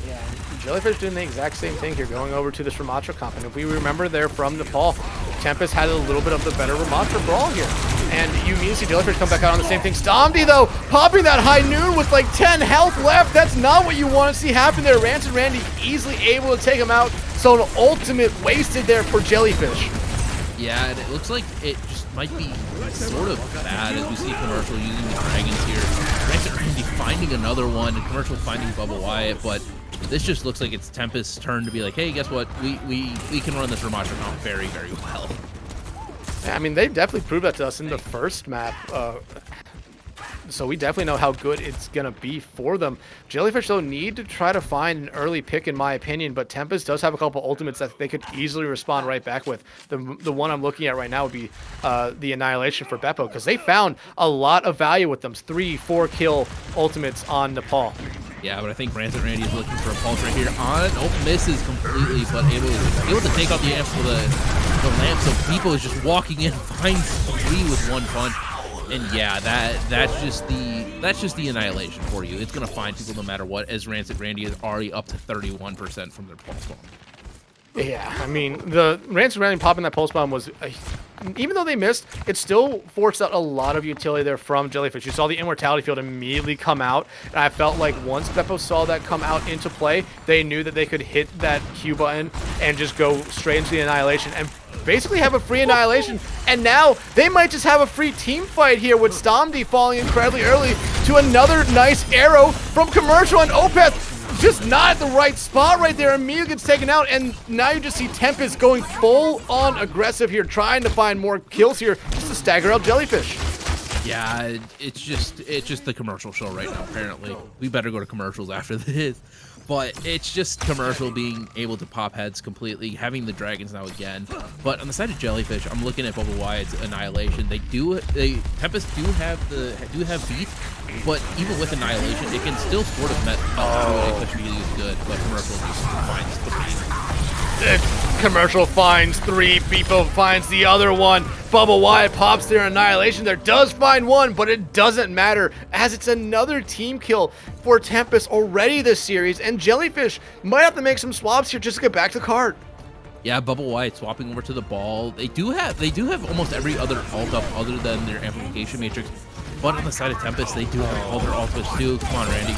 Yeah, Jellyfish doing the exact same thing here, going over to this Ramatra comp. And if we remember there from Nepal, Tempest had a little bit of the better Ramatra brawl here. And you immediately see Jellyfish come back out on the same thing. Stomdy, though, popping that high noon with like 10 health left. That's not what you want to see happen there. Rance and Randy easily able to take him out. So an ultimate wasted there for Jellyfish. Yeah, and it looks like it just might be sort of bad as we see Commercial using the dragons here. Rance and Randy finding another one, and Commercial finding Bubba Wyatt, but this just looks like it's Tempest's turn to be like, hey, guess what? We can run this Ramatra comp very, very well. I mean, they definitely proved that to us in the first map. So we definitely know how good it's going to be for them. Jellyfish, though, need to try to find an early pick, in my opinion, but Tempest does have a couple ultimates that they could easily respond right back with. The one I'm looking at right now would be the Annihilation for Beppo, because they found a lot of value with them. 3-4 kill ultimates on Nepal. Yeah, but I think Rance and Randy is looking for a pulse right here on. Oh, misses completely, but able to take out the amps with the lamp. So Beepo is just walking in, finds 3 with one punch. And yeah, that's just the annihilation for you. It's gonna find people no matter what. As Rancid Randy is already up to 31% from their pulse bomb. Yeah, I mean, the Rancid Randy popping that pulse bomb was, even though they missed, it still forced out a lot of utility there from Jellyfish. You saw the Immortality Field immediately come out, and I felt like once Beppo saw that come out into play, they knew that they could hit that Q button and just go straight into the Annihilation and basically have a free Annihilation. And now they might just have a free team fight here with Stomdy falling incredibly early to another nice arrow from Commercial, and Opeth just not at the right spot right there. Immediately gets taken out, and now you just see Tempest going full on aggressive here, trying to find more kills here just to stagger out Jellyfish. Yeah, it's just the commercial show right now, apparently. We better go to commercials after this. But it's just Commercial being able to pop heads completely, having the dragons now again. But on the side of Jellyfish, I'm looking at Bubble Wyatt's Annihilation. Tempest do have beat, but even with Annihilation, it can still sort of met Jellyfish really is good, but Commercial just finds the Commercial finds 3, Beepo finds the other one. Bubble Wyatt pops their Annihilation there, does find 1, but it doesn't matter as it's another team kill for Tempest already this series, and Jellyfish might have to make some swaps here just to get back to cart. Yeah, Bubble Wyatt swapping over to the ball. They do have almost every other ult up other than their amplification matrix, but on the side of Tempest, they do have all their ultimates too. Come on, Randy.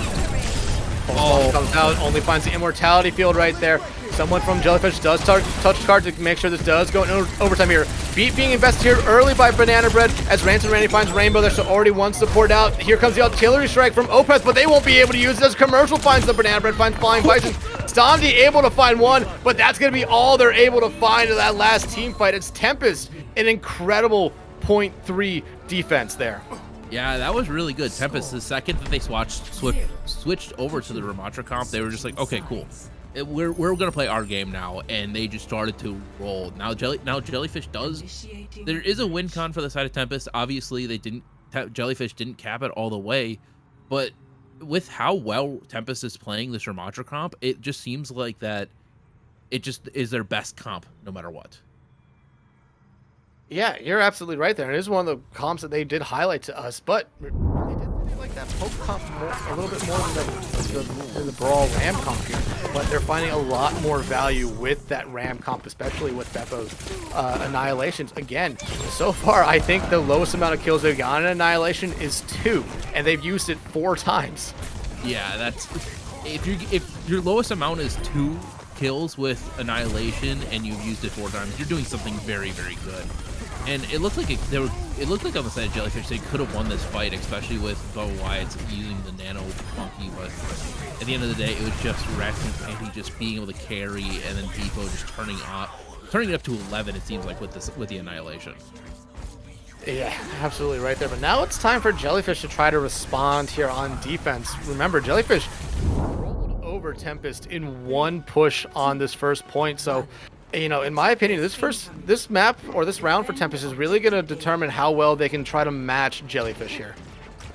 Oh, comes out, only finds the Immortality Field right there. Someone from Jellyfish does touch card to make sure this does go in overtime here. Beat being invested here early by Banana Bread as Rancid Randy finds Rainbow there, so already one support out. Here comes the Artillery Strike from Opeth, but they won't be able to use it as Commercial finds the Banana Bread, finds Flying Bison. Stomdy able to find 1, but that's going to be all they're able to find in that last team fight. It's Tempest, an incredible 0.3 defense there. Yeah, that was really good. Tempest, the second that they switched over to the Ramatra comp, they were just like, okay, cool. We're gonna play our game now, and they just started to roll. Now Jellyfish does. There is a win con for the side of Tempest. Obviously, Jellyfish didn't cap it all the way, but with how well Tempest is playing this Ramatra comp, it just seems like that it just is their best comp no matter what. Yeah, you're absolutely right there. It is one of the comps that they did highlight to us, but they did like that poke comp a little bit more than the Brawl Ram comp here. But they're finding a lot more value with that Ram comp, especially with Beppo's Annihilations. Again, so far, I think the lowest amount of kills they've gotten in Annihilation is 2, and they've used it 4 times. Yeah, that's if your lowest amount is 2 kills with Annihilation and you've used it 4 times, you're doing something very, very good. And it looked like it looked like on the side of Jellyfish they could have won this fight, especially with Bubble Wyatt using the Nano Monkey. But at the end of the day, it was just Ratchet and Andy just being able to carry, and then Beepo just turning it up to 11. It seems like with the Annihilation. Yeah, absolutely right there. But now it's time for Jellyfish to try to respond here on defense. Remember, Jellyfish rolled over Tempest in 1 push on this first point, so. You know, in my opinion, this map or this round for Tempest is really going to determine how well they can try to match Jellyfish here.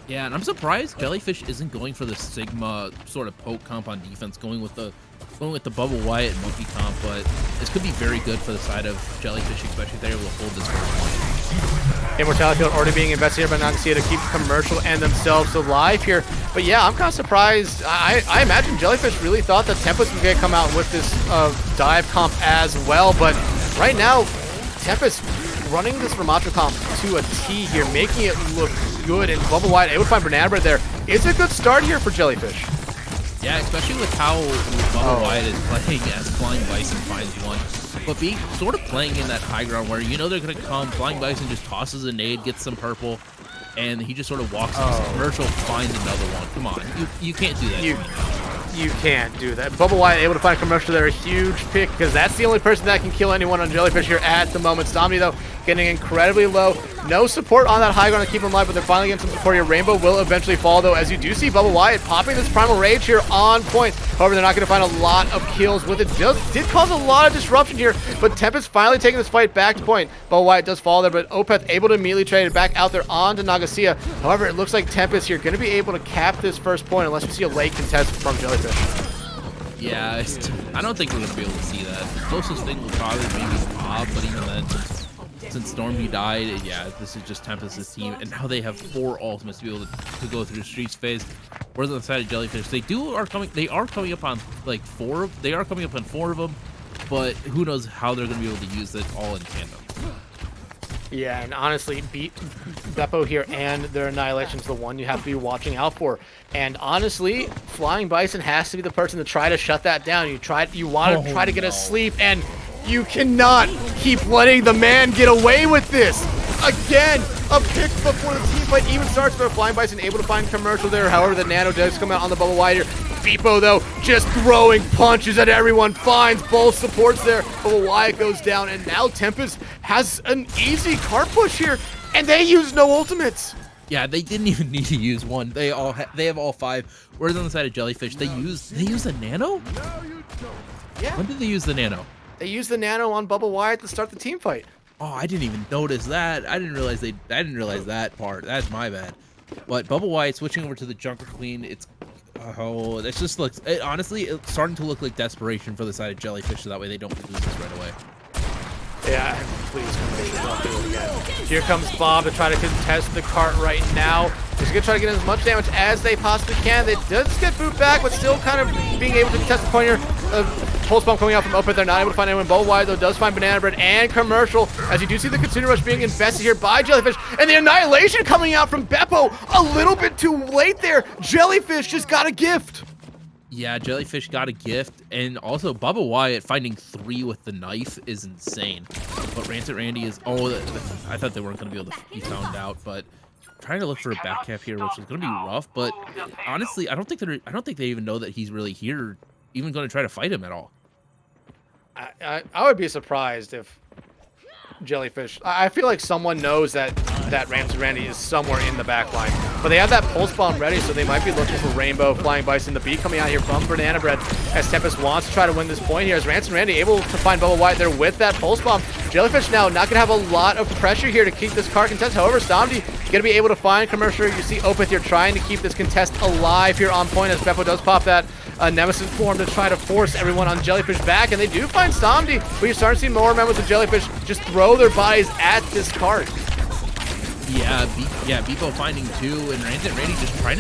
Yeah, and I'm surprised Jellyfish isn't going for the Sigma sort of poke comp on defense, going with the Bubble Wyatt and Monkey comp, but this could be very good for the side of Jellyfish, especially if they're able to hold this first point. Immortality Field already being investigated by Nagasia to keep Commercial and themselves alive here. But yeah, I'm kind of surprised. I imagine Jellyfish really thought that Tempest was going to come out with this dive comp as well. But right now, Tempest running this Ramatra comp to a T here, making it look good. And Bubble Wyatt able to find Banana Bread there. It's a good start here for Jellyfish. Yeah, especially with how Bubble Wyatt is playing as Flying Bison finds 1. But being sort of playing in that high ground where you know they're going to come, Flying Bison just tosses a nade, gets some purple, and he just sort of walks in. Commercial finds another one. Come on, you can't do that. You can't do that. Bubble Wyatt able to find Commercial there. A huge pick because that's the only person that can kill anyone on Jellyfish here at the moment. Stomdy, though, getting incredibly low. No support on that high ground to keep him alive, but they're finally getting some support here. Rainbow will eventually fall, though, as you do see Bubble Wyatt popping this Primal Rage here on point. However, they're not going to find a lot of kills with it. Did cause a lot of disruption here, but Tempest finally taking this fight back to point. Bubble Wyatt does fall there, but Opeth able to immediately trade it back out there onto Nagasia. However, it looks like Tempest here going to be able to cap this first point unless we see a late contest from Jellyfish. Yeah, I don't think we're going to be able to see that. The closest thing will probably be Bob, but even then, since Stormy died, yeah, this is just Tempest's team, and now they have 4 ultimates to be able to go through the streets phase. Whereas on the side of Jellyfish, they are coming up on like 4 of them, but who knows how they're going to be able to use it all in tandem. Yeah, and honestly, Beppo here and their Annihilation's the one you have to be watching out for. And honestly, Flying Bison has to be the person to try to shut that down. You want to try to get a sleep, and you cannot keep letting the man get away with this. Again, a pick before the team fight even starts, but Flying Bison able to find commercial there. However, the Nano does come out on the bubble wide here. Beepo, though, just throwing punches at everyone, finds both supports there. Bubble Wyatt goes down, and now Tempest has an easy card push here, and they use no ultimates. Yeah, they didn't even need to use one. They have all 5. Whereas on the side of Jellyfish, they use the Nano? Yeah. When did they use the Nano? They used the Nano on Bubble Wyatt to start the team fight. Oh, I didn't even notice that. I didn't realize that part. That's my bad. But Bubble Wyatt switching over to the Junker Queen, that just looks, honestly, it's starting to look like desperation for the side of Jellyfish, so that way they don't lose this right away. Yeah, please don't do it again. Here comes Bob to try to contest the cart right now. He's going to try to get as much damage as they possibly can. They does get boot back, but still kind of being able to contest the point here. Pulse bomb coming out from Opeth. They're not able to find anyone. Bubble Wyatt, though, does find Banana Bread and Commercial, as you do see the Kitsune Rush being invested here by Jellyfish. And the Annihilation coming out from Beppo a little bit too late there. Jellyfish just got a gift. Yeah, Jellyfish got a gift, and also Bubba Wyatt finding 3 with the knife is insane. But Rancid Randy is, I thought they weren't going to be able to be found out, but trying to look for a back cap here, which is going to be rough. But honestly, I don't think they even know that he's really here, even going to try to fight him at all. I would be surprised if Jellyfish. I feel like someone knows that Rancid Randy is somewhere in the back line. But they have that pulse bomb ready, so they might be looking for Rainbow, Flying Bison, the beat coming out here from Banana Bread as Tempest wants to try to win this point here. As Rancid Randy able to find Bubba Wyatt there with that pulse bomb. Jellyfish now not going to have a lot of pressure here to keep this card contest. However, Stomdy going to be able to find Commercial. You see Opeth here trying to keep this contest alive here on point as Beppo does pop that Nemesis form to try to force everyone on Jellyfish back, and they do find Stomdy, but you're starting to see more members of Jellyfish just throw their bodies at this cart. Yeah, Beepo finding 2, and Rancid Randy just trying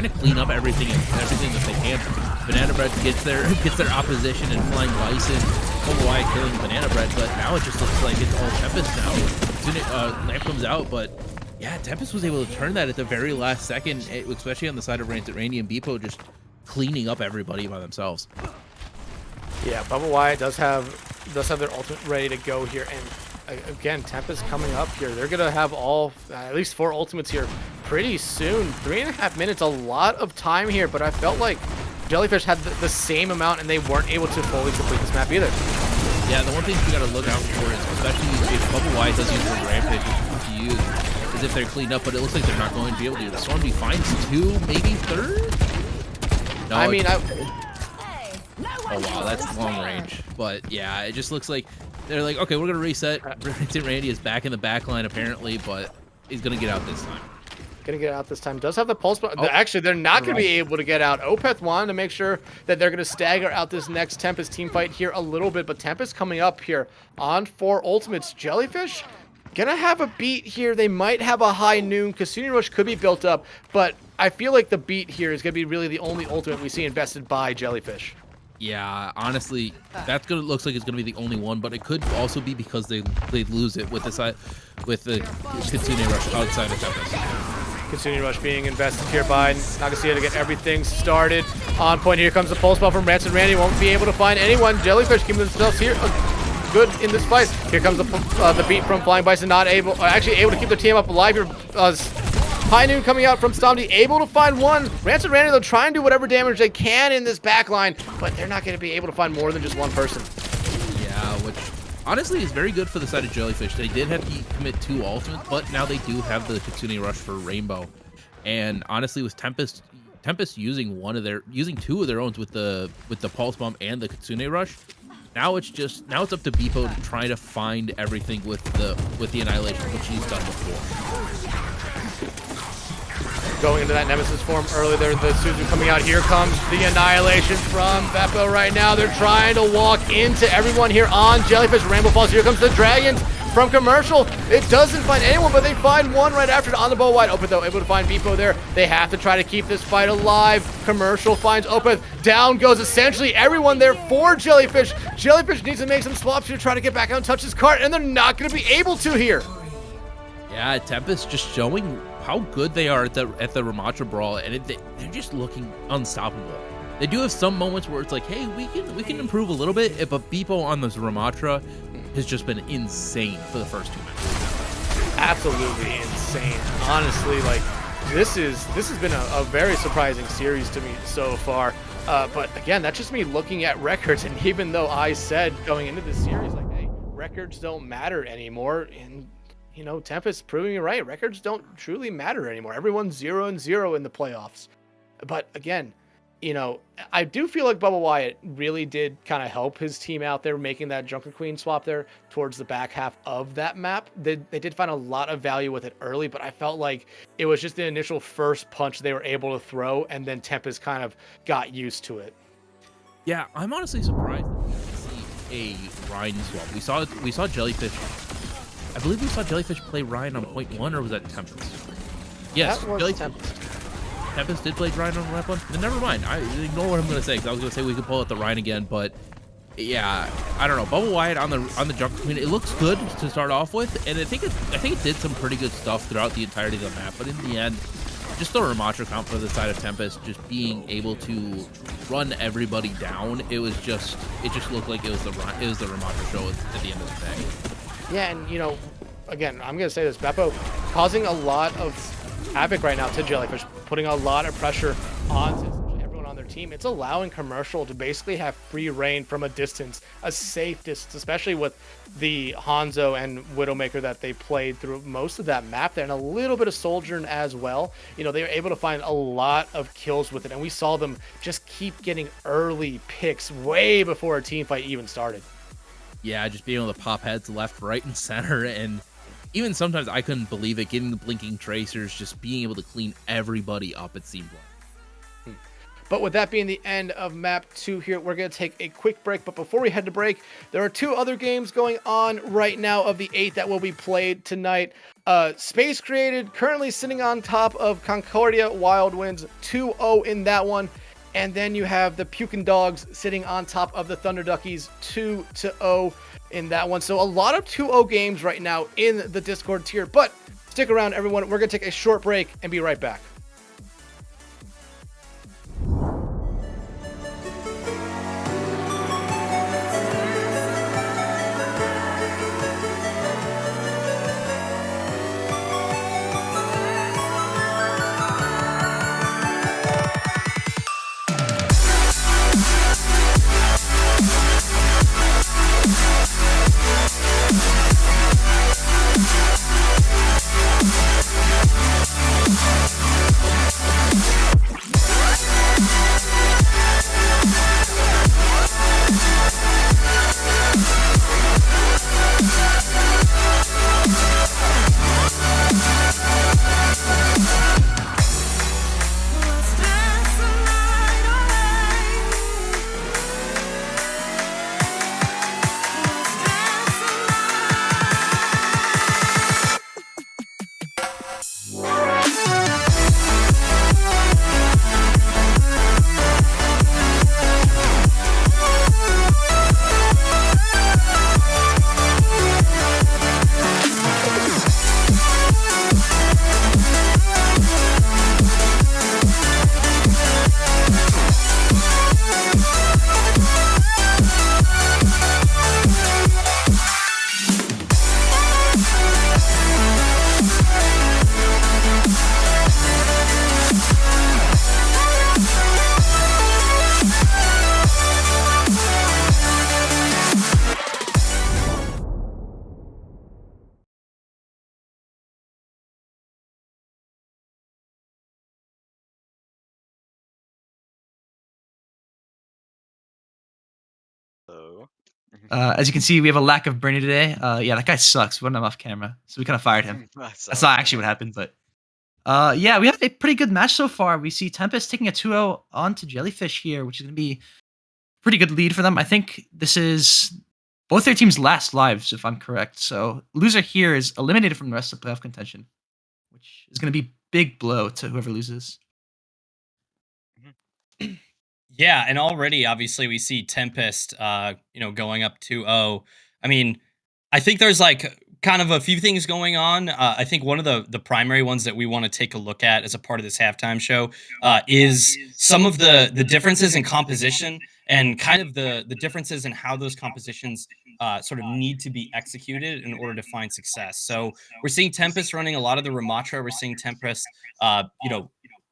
to clean up everything that they can. Banana Bread gets their opposition, and Flying Bison, Bubba Wyatt killing Banana Bread, but now it just looks like it's all Tempest now. Lamp comes out, but yeah, Tempest was able to turn that at the very last second, especially on the side of Rancid Randy and Beepo just cleaning up everybody by themselves. Yeah, Bubba Wyatt does have their ultimate ready to go here, and again, Tempest coming up here. They're gonna have at least 4 ultimates here pretty soon. 3.5 minutes, a lot of time here, but I felt like Jellyfish had the same amount, and they weren't able to fully complete this map either. Yeah, the one thing you gotta look out for is, especially if Bubba Wyatt does use the Rampage to use, is if they're cleaned up, but it looks like they're not going to be able to. The Stormy finds 2, maybe 3rd? No, oh wow, that's long range. But yeah, it just looks like they're like, okay, we're gonna reset. Randy is back in the back line apparently, but he's gonna get out this time. Gonna get out this time. Does have the pulse, but actually they're not gonna be able to get out. Opeth wanted to make sure that they're gonna stagger out this next Tempest team fight here a little bit, but Tempest coming up here on 4 ultimates. Jellyfish gonna have a beat here. They might have a high noon. Kitsune Rush could be built up, but I feel like the beat here is gonna be really the only ultimate we see invested by Jellyfish. Yeah, honestly, looks like it's gonna be the only one, but it could also be because they lose it with the Kitsune Rush outside of Tempest. Kitsune Rush being invested here by Nagasia to get everything started. On point, here comes the pulse ball from Rancid Randy. Won't be able to find anyone. Jellyfish keeping themselves here good in this fight. Here comes the beat from Flying Bison, actually able to keep their team up alive here. High Noon coming out from Stomdy, able to find 1. Rancid Randy, they'll try and do whatever damage they can in this back line, but they're not going to be able to find more than just 1 person. Yeah, which honestly is very good for the side of Jellyfish. They did have to commit 2 ultimates, but now they do have the Kitsune Rush for Rainbow. And honestly, with Tempest using 2 of their own with the Pulse Bomb and the Kitsune Rush, now it's up to Beepo to try to find everything with the Annihilation, which he's done before. Going into that Nemesis form early there, the Suzu coming out. Here comes the Annihilation from Beppo right now. They're trying to walk into everyone here on Jellyfish. Rainbow Falls. Here comes the Dragons. from Commercial. It doesn't find anyone, but they find one right after it on the bow wide open, though, able to find Beepo there. They have to try to keep this fight alive. Commercial finds Opeth. Down goes essentially everyone there for Jellyfish. Jellyfish needs to make some swaps here to try to get back out and touch his cart, and they're not going to be able to here. Yeah, Tempest just showing how good they are at the Ramatra Brawl, and they're just looking unstoppable. They do have some moments where it's like, hey, we can improve a little bit, but Beepo on this Ramatra has just been insane for the first 2 matches. Absolutely insane. Honestly, like this has been a very surprising series to me so far. But again, that's just me looking at records, and even though I said going into this series, like, hey, records don't matter anymore, and you know, Tempest proving me right. Records don't truly matter anymore. Everyone's 0-0 in the playoffs. But again, you know, I do feel like Bubba Wyatt really did kind of help his team out there, making that Junker Queen swap there towards the back half of that map. They did find a lot of value with it early, but I felt like it was just the initial first punch they were able to throw, and then Tempest kind of got used to it. Yeah, I'm honestly surprised that we didn't see a Ryan swap. We saw Jellyfish. I believe we saw Jellyfish play Ryan on point 1, or was that Tempest? Yes, that was Jellyfish. Tempest. Tempest did play Ryan on lap 1. Then never mind. I ignore what I'm gonna say, because I was gonna say we could pull out the Ryan again, but yeah, I don't know. Bubba Wyatt on the Junker Queen, it looks good to start off with, and I think it did some pretty good stuff throughout the entirety of the map. But in the end, just the Ramatra comp for the side of Tempest, just being able to run everybody down, it just looked like it was the Ramatra show at the end of the day. Yeah, and you know, again, I'm gonna say this: Beppo causing a lot of havoc right now to Jellyfish, putting a lot of pressure on everyone on their team. It's allowing Commercial to basically have free reign from a distance, a safe distance, especially with the Hanzo and Widowmaker that they played through most of that map there, and a little bit of Sojourn as well. You know, they were able to find a lot of kills with it, and we saw them just keep getting early picks way before a team fight even started. Yeah, just being able to pop heads left, right, and center, and even sometimes I couldn't believe it, getting the blinking tracers, just being able to clean everybody up, it seemed like. But with that being the end of map 2 here, we're going to take a quick break. But before we head to break, there are 2 other games going on right now of the 8 that will be played tonight. Space Created currently sitting on top of Concordia Wild Winds, 2-0 in that one. And then you have the Pukin Dogs sitting on top of the Thunder Duckies, 2-0 in that one. So a lot of 2-0 games right now in the Discord tier. But stick around, everyone. We're going to take a short break and be right back. As you can see, we have a lack of Bernie today. Yeah, that guy sucks. We wanted him off camera, so we kind of fired him. That's not actually what happened, but yeah, we have a pretty good match so far. We see Tempest taking a 2-0 on to Jellyfish here, which is going to be a pretty good lead for them. I think this is both their teams' last lives, if I'm correct. So loser here is eliminated from the rest of playoff contention, which is going to be big blow to whoever loses. Yeah, and already obviously we see Tempest going up 2-0. I mean, I think there's like kind of a few things going on. I think one of the primary ones that we want to take a look at as a part of this halftime show is some of the differences in composition and kind of the differences in how those compositions sort of need to be executed in order to find success. So we're seeing Tempest running a lot of the Ramatra. We're seeing Tempest,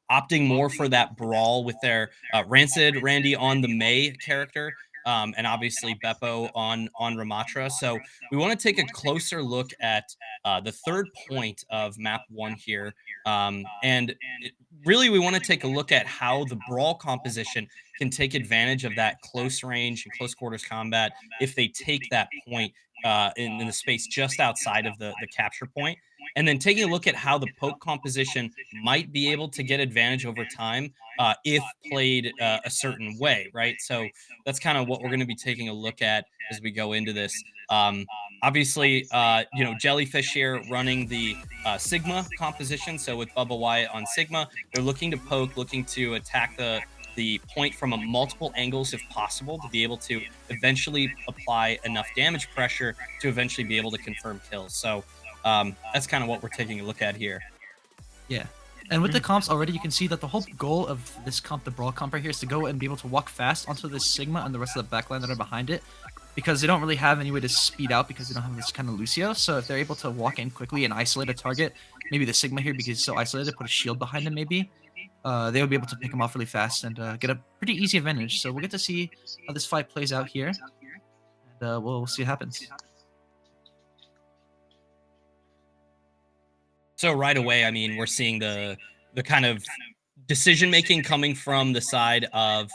opting more for that brawl with their Rancid Randy on the May character. And obviously Beppo on Ramatra. So we want to take a closer look at the third point of map 1 here. Really, we want to take a look at how the brawl composition can take advantage of that close range and close quarters combat if they take that point in the space just outside of the capture point. And then taking a look at how the poke composition might be able to get advantage over time if played a certain way, right? So that's kind of what we're going to be taking a look at as we go into this. Obviously, Jellyfish here running the Sigma composition. So with Bubba Wyatt on Sigma, they're looking to poke, looking to attack the point from a multiple angles if possible to be able to eventually apply enough damage pressure to eventually be able to confirm kills. So that's kind of what we're taking a look at here. Yeah. And with the comps already, you can see that the whole goal of this comp, the Brawl comp right here, is to go and be able to walk fast onto this Sigma and the rest of the backline that are behind it, because they don't really have any way to speed out because they don't have this kind of Lucio. So if they're able to walk in quickly and isolate a target, maybe the Sigma here, because he's so isolated, put a shield behind him maybe, they will be able to pick him off really fast and get a pretty easy advantage. So we'll get to see how this fight plays out here, and we'll see what happens. So right away, I mean, we're seeing the kind of decision making coming from the side of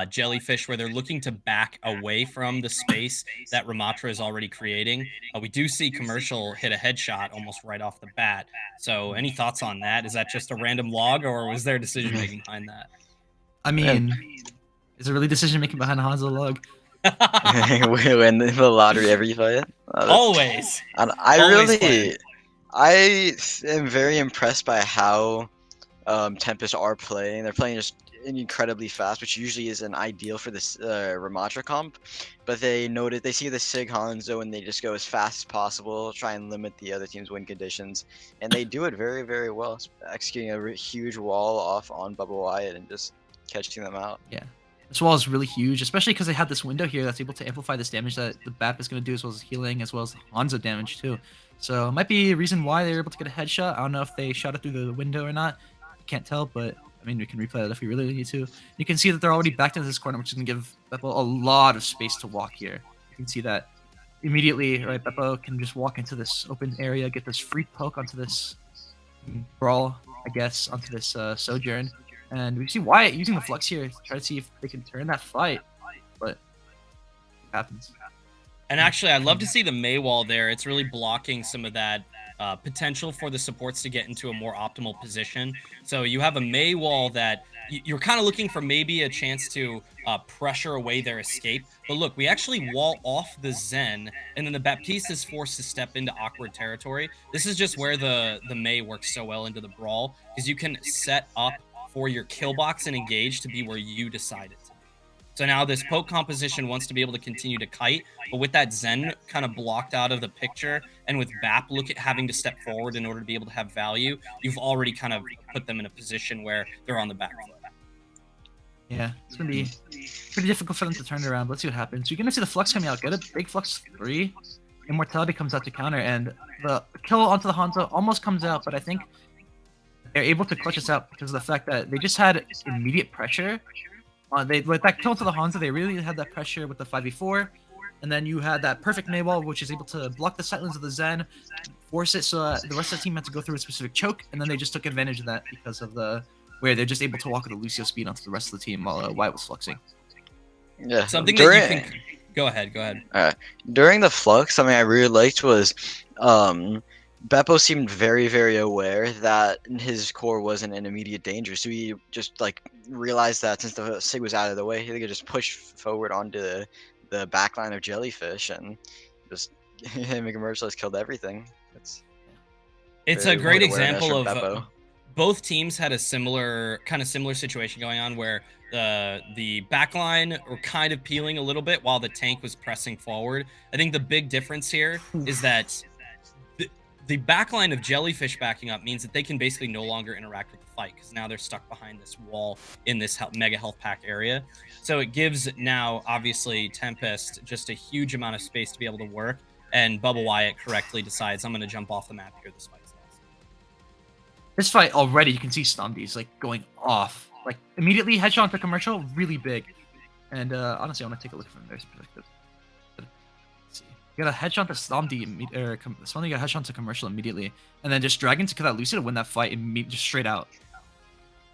Jellyfish, where they're looking to back away from the space that Ramatra is already creating. We do see Commercial hit a headshot almost right off the bat. So any thoughts on that? Is that just a random log, or was there decision making behind that? I mean, is there really decision making behind a Hanzo log? We win the lottery every fight. Always. And I am very impressed by how Tempest are playing. They're playing just incredibly fast, which usually isn't ideal for this Ramatra comp. But they see the Sig Hanzo and they just go as fast as possible, try and limit the other team's win conditions, and they do it very, very well, executing a huge wall off on Bubba Wyatt and just catching them out. Yeah. This wall is really huge, especially because they have this window here that's able to amplify this damage that the BAP is going to do, as well as healing, as well as Hanzo damage too. So it might be a reason why they were able to get a headshot. I don't know if they shot it through the window or not. I can't tell, but I mean, we can replay that if we really need to. You can see that they're already backed into this corner, which is going to give Beppo a lot of space to walk here. You can see that immediately, right? Beppo can just walk into this open area, get this free poke onto this Brawl, I guess, onto this Sojourn. And we see Wyatt using the Flux here to try to see if they can turn that fight, but it happens. And actually, I'd love to see the May wall there. It's really blocking some of that potential for the supports to get into a more optimal position. So you have a May wall that you're kind of looking for maybe a chance to pressure away their escape. But look, we actually wall off the Zen, and then the Baptiste is forced to step into awkward territory. This is just where the May works so well into the Brawl, because you can set up for your kill box and engage to be where you decide it to be. So now this poke composition wants to be able to continue to kite, but with that Zen kind of blocked out of the picture, and with BAP having to step forward in order to be able to have value, you've already kind of put them in a position where they're on the back foot. Yeah, it's going to be pretty difficult for them to turn it around. Let's see what happens. You're going to see the Flux coming out. Get a big Flux 3. Immortality comes out to counter, and the kill onto the Hanzo almost comes out, but I think they're able to clutch us out because of the fact that they just had immediate pressure. With that kill to the Hanzo, they really had that pressure with the 5v4, and then you had that perfect Maywall, which is able to block the sightlines of the Zen, force it so the rest of the team had to go through a specific choke, and then they just took advantage of that because of where they're just able to walk with the Lucio speed onto the rest of the team while Wyatt was fluxing. Yeah. Something that you think... Go ahead. During the Flux, something I really liked was Beppo seemed very, very aware that his core wasn't in immediate danger, so he just realized that since the Sig was out of the way, he could just push forward onto the backline of Jellyfish and just Mega Merciless killed everything. It's very a great good awareness example from of Beppo. Both teams had a similar situation going on where the backline were kind of peeling a little bit while the tank was pressing forward. I think the big difference here is that the backline of Jellyfish backing up means that they can basically no longer interact with the fight because now they're stuck behind this wall in this mega health pack area. So it gives now, obviously, Tempest just a huge amount of space to be able to work, and Bubba Wyatt correctly decides, I'm going to jump off the map here. This fight's lost. This fight already, you can see Stomdy's like going off. Like immediately headshot into commercial, really big. And honestly, I want to take a look from their perspective. Let's see. You got a headshot to Stomdy, Stomdy got a headshot to commercial immediately. And then just Dragon to kill that Lucia to win that fight just straight out.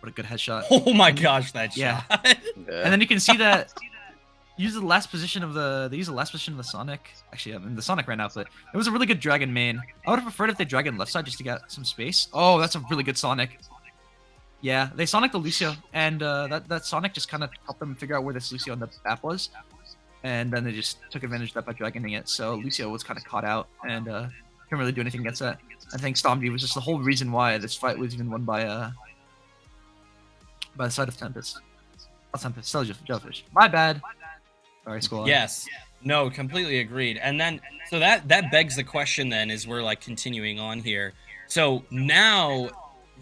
What a good headshot. Oh my gosh, that yeah. shot. And then you can see that they use the last position of the Sonic. Actually, I mean, the Sonic ran out, but it was a really good Dragon main. I would have preferred if they Dragon left side just to get some space. Oh, that's a really good Sonic. Yeah, they Sonic the Lucio, and that Sonic just kind of helped them figure out where this Lucio on the map was. And then they just took advantage of that by Dragoning it. So Lucio was kind of caught out, and couldn't really do anything against that. I think Stomdy was just the whole reason why this fight was even won by the side of Tempest. Not Tempest, Jellyfish. My bad. Sorry, squad. Yes. No, completely agreed. And then, so that begs the question then, is we're like continuing on here. So now,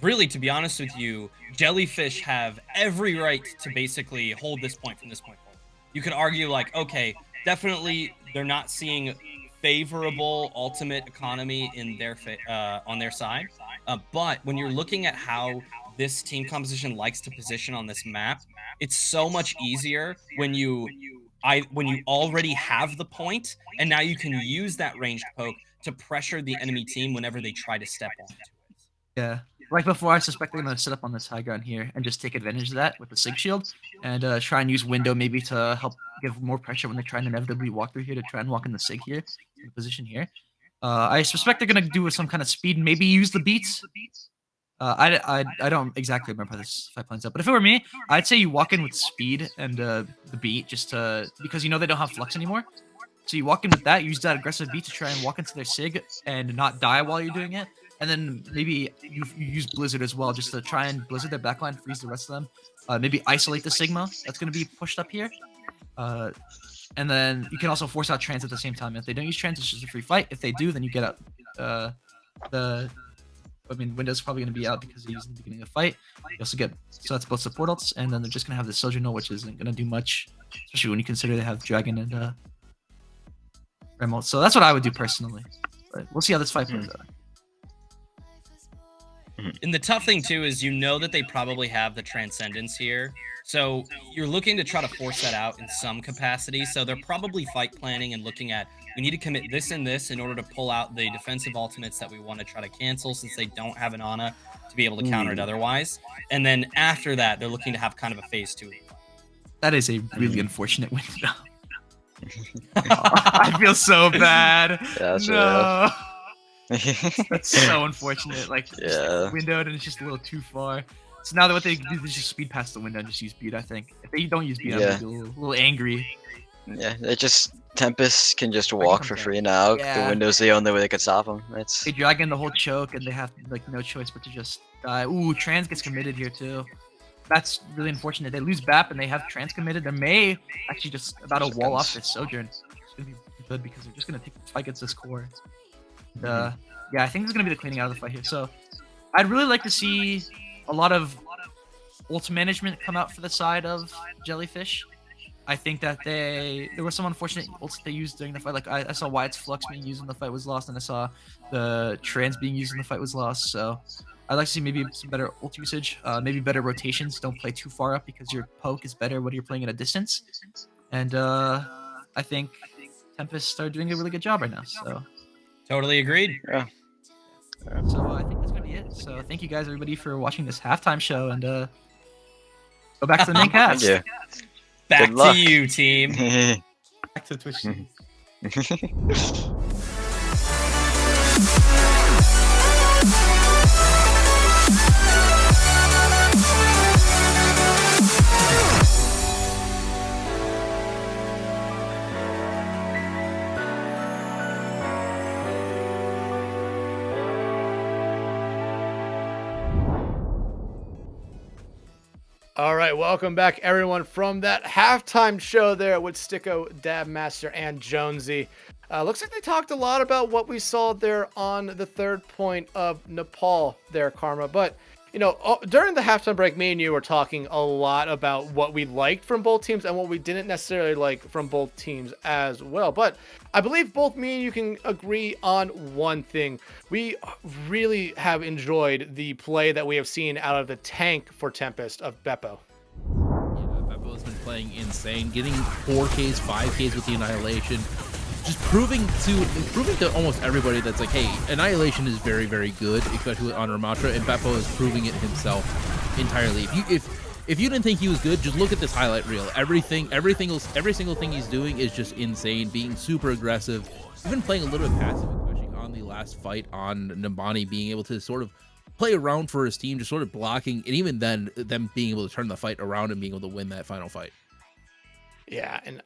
really, to be honest with you, Jellyfish have every right to basically hold this point from this point forward. You could argue like, okay, definitely they're not seeing favorable ultimate economy in their on their side. But when you're looking at how this team composition likes to position on this map, it's so much easier when you already have the point, and now you can use that ranged poke to pressure the enemy team whenever they try to step onto it. Yeah. Like before, I suspect they're going to set up on this high ground here and just take advantage of that with the Sig Shield and try and use Window maybe to help give more pressure when they try and inevitably walk through here to try and walk in the Sig here, in the position here. I suspect they're going to do with some kind of speed, maybe use the beats. I don't exactly remember how this fight plans out, but if it were me, I'd say you walk in with speed and the beat just because you know they don't have flux anymore. So you walk in with that, use that aggressive beat to try and walk into their Sig and not die while you're doing it. And then maybe you use Blizzard as well, just to try and Blizzard their backline, freeze the rest of them. Maybe isolate the Sigma that's going to be pushed up here. And then you can also force out Trans at the same time. If they don't use Trans, it's just a free fight. If they do, then you get out Window's probably going to be out because they used in the beginning of the fight. You also get, so that's both support ults, and then they're just going to have the Sojourner, which isn't going to do much, especially when you consider they have Dragon and Remote. So that's what I would do personally. But we'll see how this fight plays out. And the tough thing too is you know that they probably have the Transcendence here, so you're looking to try to force that out in some capacity. So they're probably fight planning and looking at, we need to commit this and this in order to pull out the defensive ultimates that we want to try to cancel since they don't have an Ana to be able to counter it otherwise. And then after that, they're looking to have kind of a phase 2. That is a really unfortunate window. I feel so bad. Yeah, that's no. That's so unfortunate. Like, windowed and it's just a little too far. So now that what they do is just speed past the window and just use beat, I think. If they don't use beat, I'm gonna be a little angry. Yeah, it just Tempest can just walk for free now. Yeah. The Window's the only way they could stop them. They drag in the whole choke and they have like no choice but to just die. Ooh, Trans gets committed here too. That's really unfortunate. They lose BAP and they have Trans committed. They may actually just about a wall off this Sojourn. It's gonna be good because they're just gonna take the fight against this core. And, yeah, I think this is gonna be the cleaning out of the fight here. So I'd really like to see a lot of ult management come out for the side of Jellyfish. I think that there were some unfortunate ults they used during the fight. Like I saw Wyatt's Flux being used when the fight was lost, and I saw the Trans being used when the fight was lost. So I'd like to see maybe some better ult usage, maybe better rotations. Don't play too far up because your poke is better when you're playing at a distance. And I think Tempest are doing a really good job right now. So totally agreed. Yeah. So I think that's gonna be it. So thank you guys, everybody, for watching this halftime show, and go back to the main cast. Thank you. Back to you, team. Back to Twitch. All right, welcome back, everyone, from that halftime show there with Stiko, Dabmaster, and Jonesy. Looks like they talked a lot about what we saw there on the third point of Nepal there, Karma. But, you know, during the halftime break, me and you were talking a lot about what we liked from both teams and what we didn't necessarily like from both teams as well. But I believe both me and you can agree on one thing. We really have enjoyed the play that we have seen out of the tank for Tempest of Beppo. Yeah, Beppo's been playing insane, getting 4Ks, 5Ks with the Annihilation. Just proving to almost everybody that's like, hey, Annihilation is very, very good, especially on Ramatra, and Beppo is proving it himself entirely. If you didn't think he was good, just look at this highlight reel. Every single thing he's doing is just insane, being super aggressive, even playing a little bit passive, especially on the last fight on Nambani, being able to sort of play around for his team, just sort of blocking, and even then, them being able to turn the fight around and being able to win that final fight. Yeah, and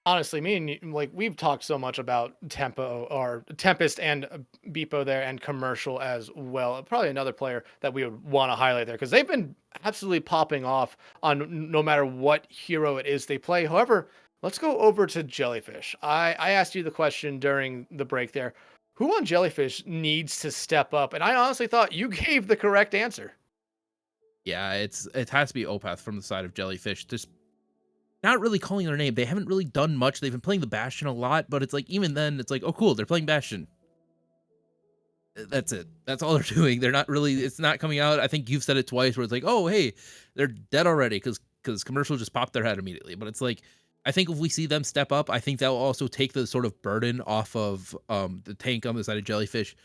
honestly, me and you, like, we've talked so much about Tempest and Beppo there, and Commercial as well. Probably another player that we would want to highlight there, because they've been absolutely popping off on no matter what hero it is they play. However, let's go over to Jellyfish. I asked you the question during the break there. Who on Jellyfish needs to step up? And I honestly thought you gave the correct answer. Yeah, it has to be Opeth from the side of Jellyfish. Just not really calling their name. They haven't really done much. They've been playing the Bastion a lot, but it's like, even then, it's like, oh, cool, they're playing Bastion. That's it. That's all they're doing. They're not really, it's not coming out. I think you've said it twice where it's like, oh, hey, they're dead already because Commercial just popped their head immediately. But it's like, I think if we see them step up, I think that will also take the sort of burden off of the tank on the side of Jellyfish.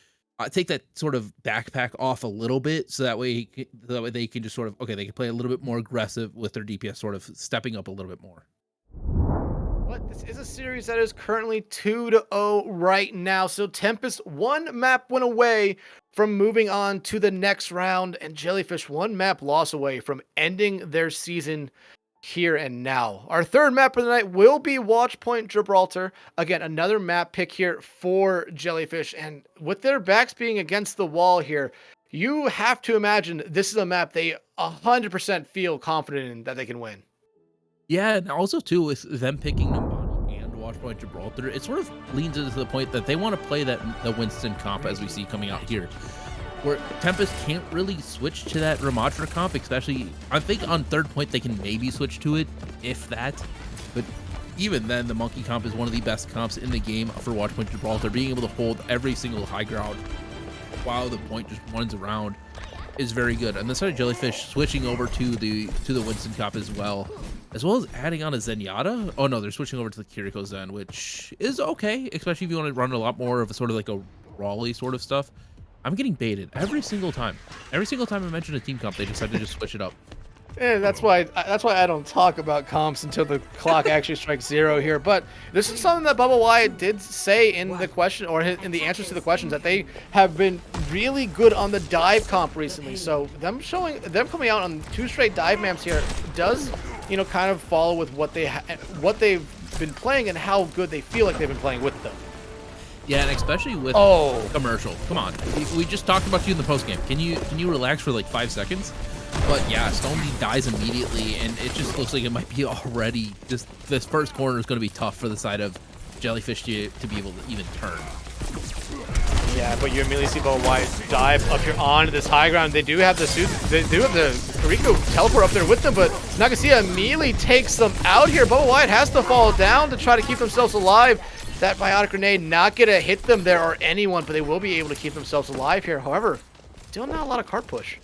Take that sort of backpack off a little bit, so that way they can just sort of, okay, they can play a little bit more aggressive with their DPS sort of stepping up a little bit more. But this is a series that is currently 2-0 right now. So Tempest one map win away from moving on to the next round, and Jellyfish one map loss away from ending their season here and now. Our third map of the night will be Watchpoint Gibraltar. Again, another map pick here for Jellyfish, and with their backs being against the wall here, you have to imagine this is a map they 100% feel confident in that they can win. Yeah, and also too, with them picking Nambani and Watchpoint Gibraltar, it sort of leans into the point that they want to play the Winston comp as we see coming out here, where Tempest can't really switch to that Ramatra comp, especially, I think on third point they can maybe switch to it, if that, but even then, the Monkey comp is one of the best comps in the game for Watchpoint Gibraltar. Being able to hold every single high ground while the point just runs around is very good. On the side of Jellyfish, switching over to the Winston comp as well as adding on a Zenyatta. Oh no, they're switching over to the Kiriko Zen, which is okay, especially if you want to run a lot more of a sort of like a Raleigh sort of stuff. I'm getting baited every single time. Every single time I mention a team comp, they decide to just switch it up. Yeah, that's why I don't talk about comps until the clock actually strikes zero here. But this is something that Bubba Wyatt did say in the question, or in the answers to the questions, that they have been really good on the dive comp recently. So them coming out on 2 straight dive maps here does, you know, kind of follow with what they've been playing and how good they feel like they've been playing with them. Yeah, and especially with Commercial. Come on, we just talked about you in the post game. Can you relax for like 5 seconds? But yeah, Stoneby dies immediately, and it just looks like it might be already just this first corner is going to be tough for the side of Jellyfish to be able to even turn. Yeah, but you immediately see Bubba Wyatt dive up here onto this high ground. They do have the Kiriko teleport up there with them, but Nagasia immediately takes them out here. Bubba Wyatt has to fall down to try to keep themselves alive. That biotic grenade not gonna hit them there or anyone, but they will be able to keep themselves alive here. However, still not a lot of card push.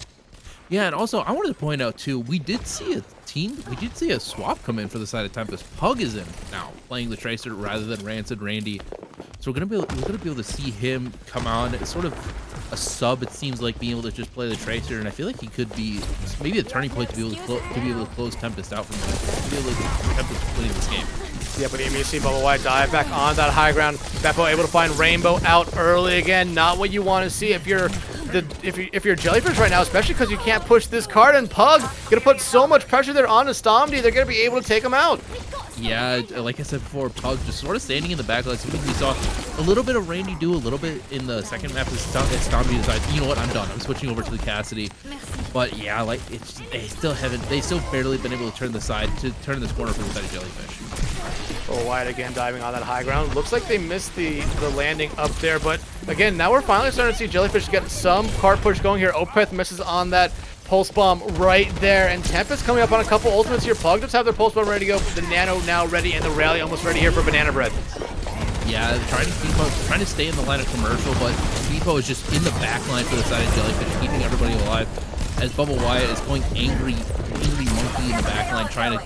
Yeah, and also I wanted to point out too, we did see a swap come in for the side of Tempest. Pug is in now, playing the Tracer rather than Rancid Randy. So we're gonna be able to see him come on. It's sort of a sub, it seems like, being able to just play the Tracer, and I feel like he could be maybe a turning point to be able to close Tempest out from that. To be able to Tempest winning this game. Yeah, but you see Bubba Wyatt dive back on that high ground. Beppo able to find Rainbow out early again. Not what you want to see if you're Jellyfish right now, especially because you can't push this card. And Pug gonna put so much pressure there on Stomdy, they're gonna be able to take him out. Yeah, like I said before, Pug just sort of standing in the back. Like something we saw a little bit of Randy do a little bit in the second map. It's Stomby decides, you know what, I'm done. I'm switching over to the Cassidy. But yeah, like they still barely been able to turn this corner for the side of Jellyfish. Oh, Wyatt again diving on that high ground. Looks like they missed the landing up there, but again, now we're finally starting to see Jellyfish get some cart push going here. Opeth misses on that pulse bomb right there, and Tempest coming up on a couple ultimates here. Pug does have their pulse bomb ready to go. The Nano now ready, and the rally almost ready here for Banana Bread. Yeah, trying to stay in the line of commercial, but Stiko is just in the back line for the side of Jellyfish, keeping everybody alive. As Bubble Wyatt is going angry monkey in the back line, trying to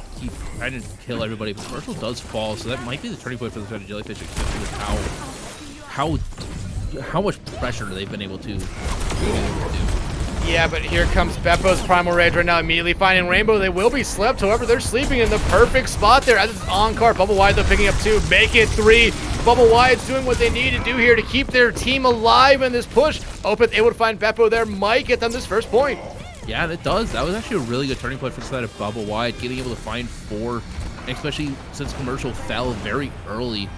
kill everybody. But commercial does fall, so that might be the turning point for the side of Jellyfish, especially with how much pressure they've been able to do. Yeah, but here comes Beppo's Primal Rage right now, immediately finding Rainbow. They will be slept, however, they're sleeping in the perfect spot there as it's on cart. Bubble Wyatt, though, picking up 2, make it 3. Bubble Wyatt's doing what they need to do here to keep their team alive in this push. Opeth able to find Beppo there, might get them this first point. Yeah, that does. That was actually a really good turning point for the side of Bubble Wyatt, getting able to find 4, especially since commercial fell very early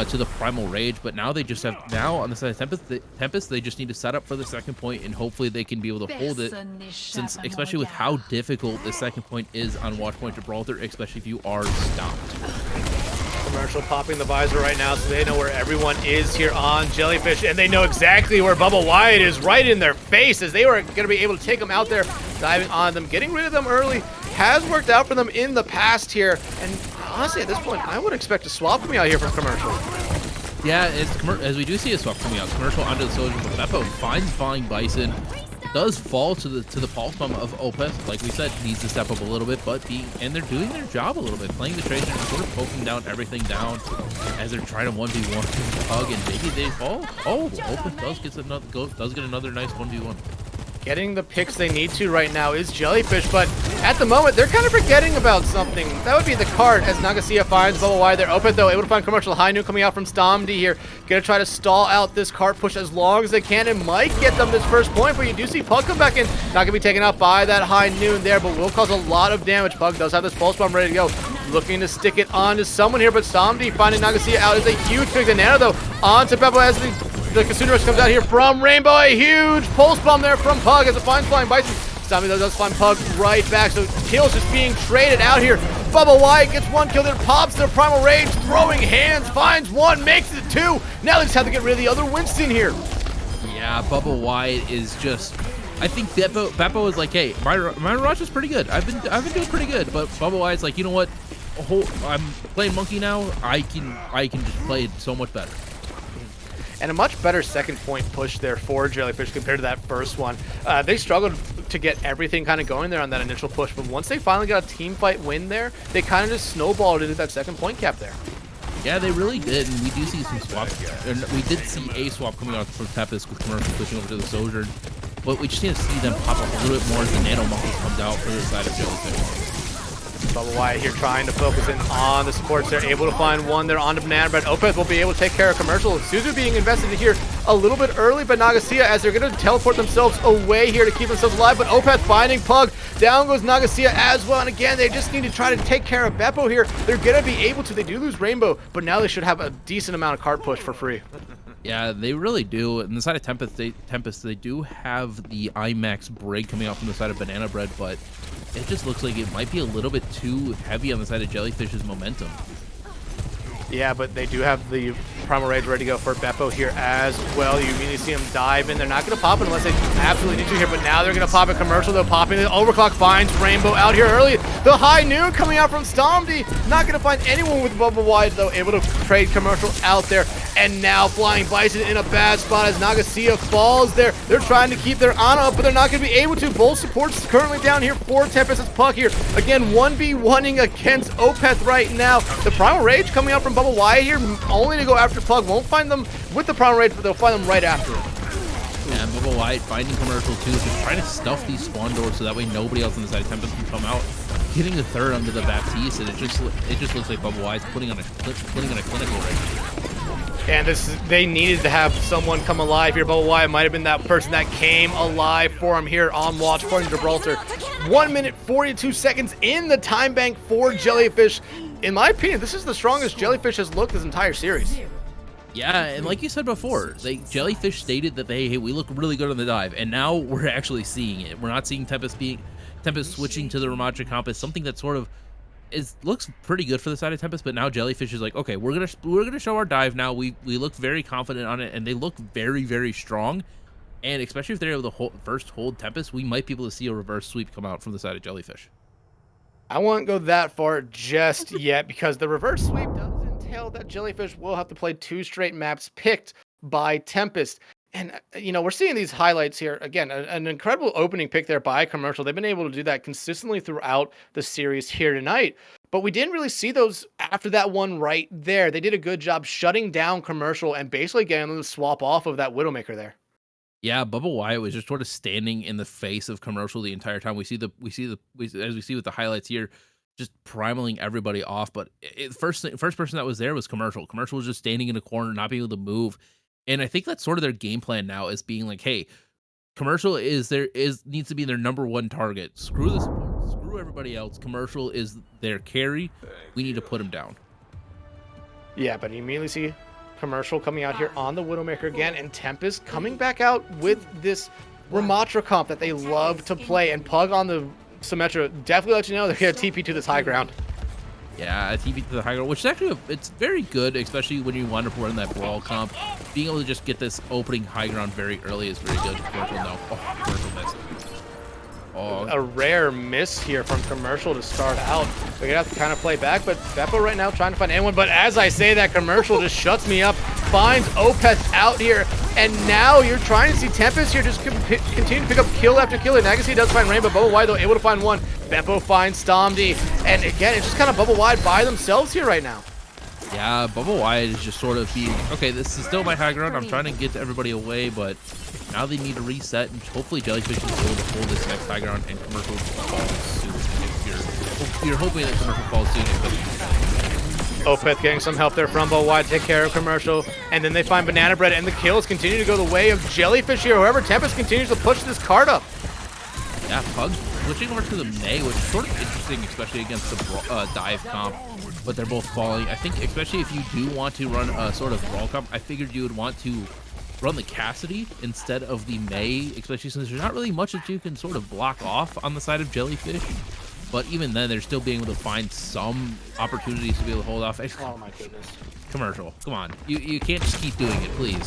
to the Primal Rage. But now they just have, on the side of Tempest, they just need to set up for the second point, and hopefully they can be able to hold it, since especially with how difficult the second point is on Watchpoint Gibraltar, especially if you are stopped. Commercial popping the visor right now, so they know where everyone is here on Jellyfish, and they know exactly where Bubble Wyatt is, right in their face, as they were going to be able to take them out there, diving on them, getting rid of them early. Has worked out for them in the past here, and honestly, at this point, I would expect a swap coming out here from commercial. Yeah, as we do see a swap coming out, commercial onto the soldier, but Beppo finds Flying Bison, does fall to the pulse bomb of Opeth. Like we said, needs to step up a little bit, but and they're doing their job a little bit, playing the Tracer and sort of poking down everything down as they're trying to 1v1 Pug, and maybe they fall. Oh, Opeth does get another nice 1v1. Getting the picks they need to right now is Jellyfish, but at the moment, they're kind of forgetting about something. That would be the cart, as Nagasia finds Bubble Wyatt there. Opeth, though, able to find commercial high noon coming out from Stomdy here. Gonna try to stall out this cart push as long as they can, and might get them this first point, but you do see Pug come back in. Not gonna be taken out by that high noon there, but will cause a lot of damage. Pug does have this pulse bomb ready to go. Looking to stick it on to someone here, but Stomdy finding Nagasia out is a huge pick. The Nano, though, onto Beppo as the Kasuna Rush comes out here from Rainbow. A huge pulse bomb there from Pug as it finds Flying Bison. Stomby, though, does find Pug right back, so kills just being traded out here. Bubble Wyatt gets 1 kill there, pops their Primal Rage, throwing hands, finds 1, makes it 2. Now they just have to get rid of the other Winston here. Yeah, Bubble Wyatt is just, I think Beppo is like, hey, my rush is pretty good. I've been doing pretty good, but Bubble Wyatt's like, you know what? I'm playing Monkey now. I can just play it so much better. And a much better second point push there for Jellyfish compared to that first one. They struggled to get everything kind of going there on that initial push, but once they finally got a team fight win there, they kind of just snowballed into that second point cap there. Yeah, they really did, and we do see some swaps. And we did see a swap coming out from Tempest with commercial pushing over to the Soldier, but we just need to see them pop up a little bit more as the Nano Monkey comes out for the side of Jellyfish. Bubble Wyatt here trying to focus in on the supports. They're able to find 1 there onto Banana Bread. Opeth will be able to take care of commercial. Suzu being invested here a little bit early, but Nagasia, as they're going to teleport themselves away here to keep themselves alive, but Opeth finding Pug. Down goes Nagasia as well, and again, they just need to try to take care of Beppo here. They're going to be able to. They do lose Rainbow, but now they should have a decent amount of cart push for free. Yeah, they really do. And the side of Tempest, they do have the IMAX break coming out from the side of Banana Bread, but it just looks like it might be a little bit too heavy on the side of Jellyfish's momentum. Yeah, but they do have the Primal Rage ready to go for Beppo here as well. You immediately see him dive in. They're not going to pop it unless they absolutely need to here, but now they're going to pop a commercial. They're popping it. Overclock finds Rainbow out here early. The high noon coming out from Stomdy. Not going to find anyone with Bubble Wyatt, though, able to trade commercial out there. And now Flying Bison in a bad spot as Nagasia falls there. They're trying to keep their honor up, but they're not going to be able to. Both supports currently down here for Tempest. It's Puck here. Again, 1v1ing against Opeth right now. The Primal Rage coming out from Bubble Wyatt here, only to go after Pug. Won't find them with the Primal Rage, but they'll find them right after it. Yeah, Bubble Wyatt finding commercial too, just trying to stuff these spawn doors so that way nobody else on the side of Tempest can come out. Getting the third under the Baptiste, and it just looks like Bubble Wyatt's putting on a clinical right. And they needed to have someone come alive here. Bubble Wyatt might have been that person that came alive for him here on Watchpoint Gibraltar. 1 minute 42 seconds in the time bank for Jellyfish. in my opinion, this is the strongest Jellyfish has looked this entire series. Yeah, and like you said before, Jellyfish stated that hey, we look really good on the dive, and now we're actually seeing it. We're not seeing Tempest switching to the Ramatra comp is something that sort of looks pretty good for the side of Tempest, but now Jellyfish is like, okay, we're gonna show our dive now. We look very confident on it, and they look very, very strong. And especially if they're able to first hold Tempest, we might be able to see a reverse sweep come out from the side of Jellyfish. I won't go that far just yet because the reverse sweep does entail that Jellyfish will have to play 2 straight maps picked by Tempest. And, you know, we're seeing these highlights here. Again, an incredible opening pick there by Commercial. They've been able to do that consistently throughout the series here tonight. But we didn't really see those after that one right there. They did a good job shutting down Commercial and basically getting them to swap off of that Widowmaker there. Yeah, Bubba Wyatt was just sort of standing in the face of Commercial the entire time. As we see with the highlights here, just primaling everybody off. But first person that was there was Commercial. Commercial was just standing in a corner, not being able to move. And I think that's sort of their game plan now, is being like, hey, Commercial needs to be their number 1 target. Screw the support, screw everybody else. Commercial is their carry. We need to put him down. Yeah, but you immediately see Commercial coming out here on the Widowmaker again, and Tempest coming back out with this Ramatra comp that they love to play. And Pug on the Symmetra definitely let you know they're going to TP to this high ground. Yeah, a TP to the high ground, which is actually it's very good, especially when you want to run that brawl comp. Being able to just get this opening high ground very early is very good. Commercial, no. Oh, Commercial missed. Oh. A rare miss here from Commercial to start out. We're going to have to kind of play back, but Beppo right now trying to find anyone. But as I say that, Commercial just shuts me up, finds Opeth out here, and now you're trying to see Tempest here just continue to pick up kill after kill. And Agassi does find Rainbow. Bubble Wide, though, able to find one. Beppo finds Stomdy. And again, it's just kind of Bubble Wide by themselves here right now. Yeah, Bubble Wide is just sort of being, okay, this is still my high ground. I'm trying to get everybody away, but now they need to reset, and hopefully Jellyfish is able to hold this next high ground, and Commercial falls soon. If you're hoping that Commercial falls soon, Opeth getting some help there from Bubble Wide, take care of Commercial, and then they find Banana Bread, and the kills continue to go the way of Jellyfish here. However, Tempest continues to push this card up. Yeah, Pug switching over to the May, which is sort of interesting, especially against the dive comp, but they're both falling. I think especially if you do want to run a sort of brawl comp, I figured you would want to run the Cassidy instead of the May, especially since there's not really much that you can sort of block off on the side of Jellyfish. But even then, they're still being able to find some opportunities to be able to hold off. Oh my goodness. Commercial, come on. You can't just keep doing it, please.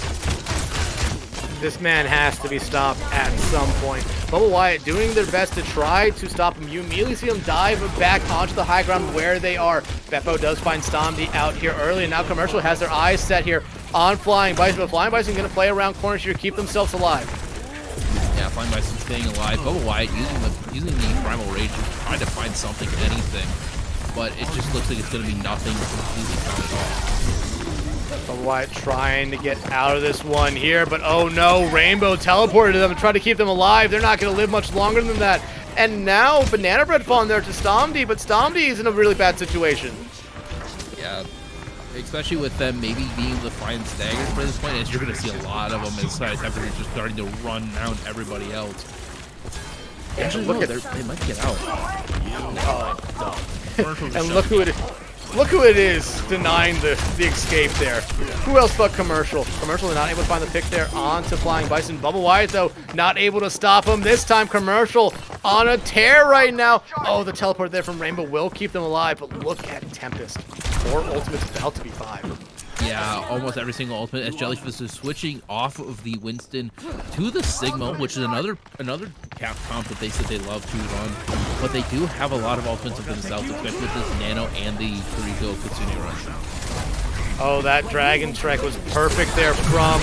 This man has to be stopped at some point. Bubble Wyatt doing their best to try to stop him. You immediately see him dive back onto the high ground where they are. Beppo does find Stomdy out here early, and now Commercial has their eyes set here on Flying Bison. But Flying Bison going to play around corners here to keep themselves alive. Yeah, Flying Bison staying alive. Bubble Wyatt using the Primal Rage to try to find something, anything. But it just looks like it's going to be nothing completely found at all. Bubble Wyatt trying to get out of this one here, but oh no, Rainbow teleported to them and tried to keep them alive. They're not going to live much longer than that. And now Banana Bread falling there to Stomdy, but Stomdy is in a really bad situation. Yeah, especially with them maybe being able to find staggers by this point, as you're going to see a lot of them inside Tempest just starting to run down everybody else. Yeah, actually, look no, at they might get out. And look who it is denying the escape there. Who else but Commercial? Commercial not able to find the pick there onto Flying Bison. Bubble Wyatt, though, not able to stop him. This time, Commercial on a tear right now. Oh, the teleport there from Rainbow will keep them alive, but look at Tempest. 4 ultimates about to be 5. Yeah, almost every single ultimate as Jellyfish is switching off of the Winston to the Sigma, which is another cap comp that they said they love to run. But they do have a lot of ultimates up themselves, especially with this Nano and the Kuriko Kitsune Rush. Oh, that Dragon Trek was perfect there from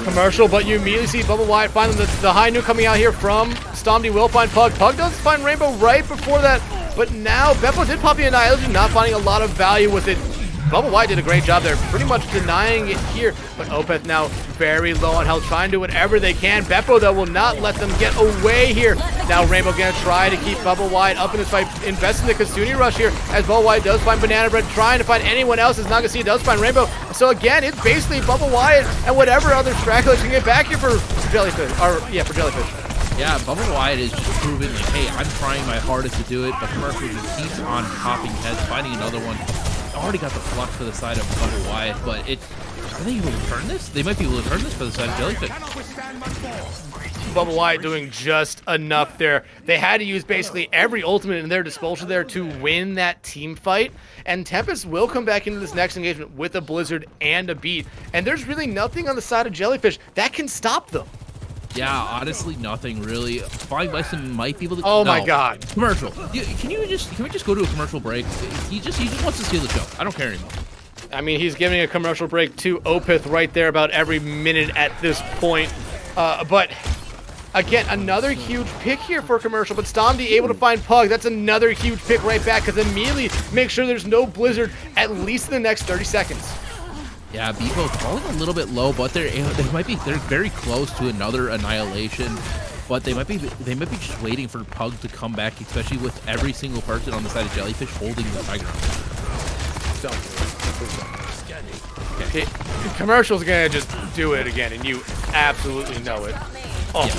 Commercial, but you immediately see Bubble Wyatt find the high new coming out here from Stomdy will find Pug. Pug does find Rainbow right before that, but now Beppo did pop the Annihilation, not finding a lot of value with it. Bubble Wyatt did a great job there, pretty much denying it here, but Opeth now very low on health, trying to do whatever they can. Beppo, though, will not let them get away here. Now Rainbow gonna try to keep Bubble Wyatt up in this fight, invest in the Kitsune Rush here, as Bubble Wyatt does find Banana Bread, trying to find anyone else, as Nagasi does find Rainbow. So again, it's basically Bubble Wyatt and whatever other stragglers can get back here for Jellyfish, for Jellyfish. Yeah, Bubba Wyatt is just proving like, hey, I'm trying my hardest to do it, but Commercial just keeps on popping heads, finding another one. Already got the flux for the side of Bubba Wyatt, but are they able to turn this? They might be able to turn this for the side of Jellyfish. Bubba Wyatt doing just enough there. They had to use basically every ultimate in their disposal there to win that team fight. And Tempest will come back into this next engagement with a Blizzard and a beat. And there's really nothing on the side of Jellyfish that can stop them. Yeah, honestly, nothing really. Flying Bison might be able to. Oh my God! Commercial. Can we just go to a commercial break? He just wants to steal the show. I don't care anymore. I mean, he's giving a commercial break to Opeth right there about every minute at this point. But again, another huge pick here for commercial. But Stomdy able to find Pug. That's another huge pick right back because immediately make sure there's no Blizzard at least in the next 30 seconds. Yeah, Bevo falling a little bit low, but they're very close to another annihilation. But they might be just waiting for Pug to come back, especially with every single person on the side of Jellyfish holding the high ground. Okay. Commercial's gonna just do it again, and you absolutely know it. Oh, yeah,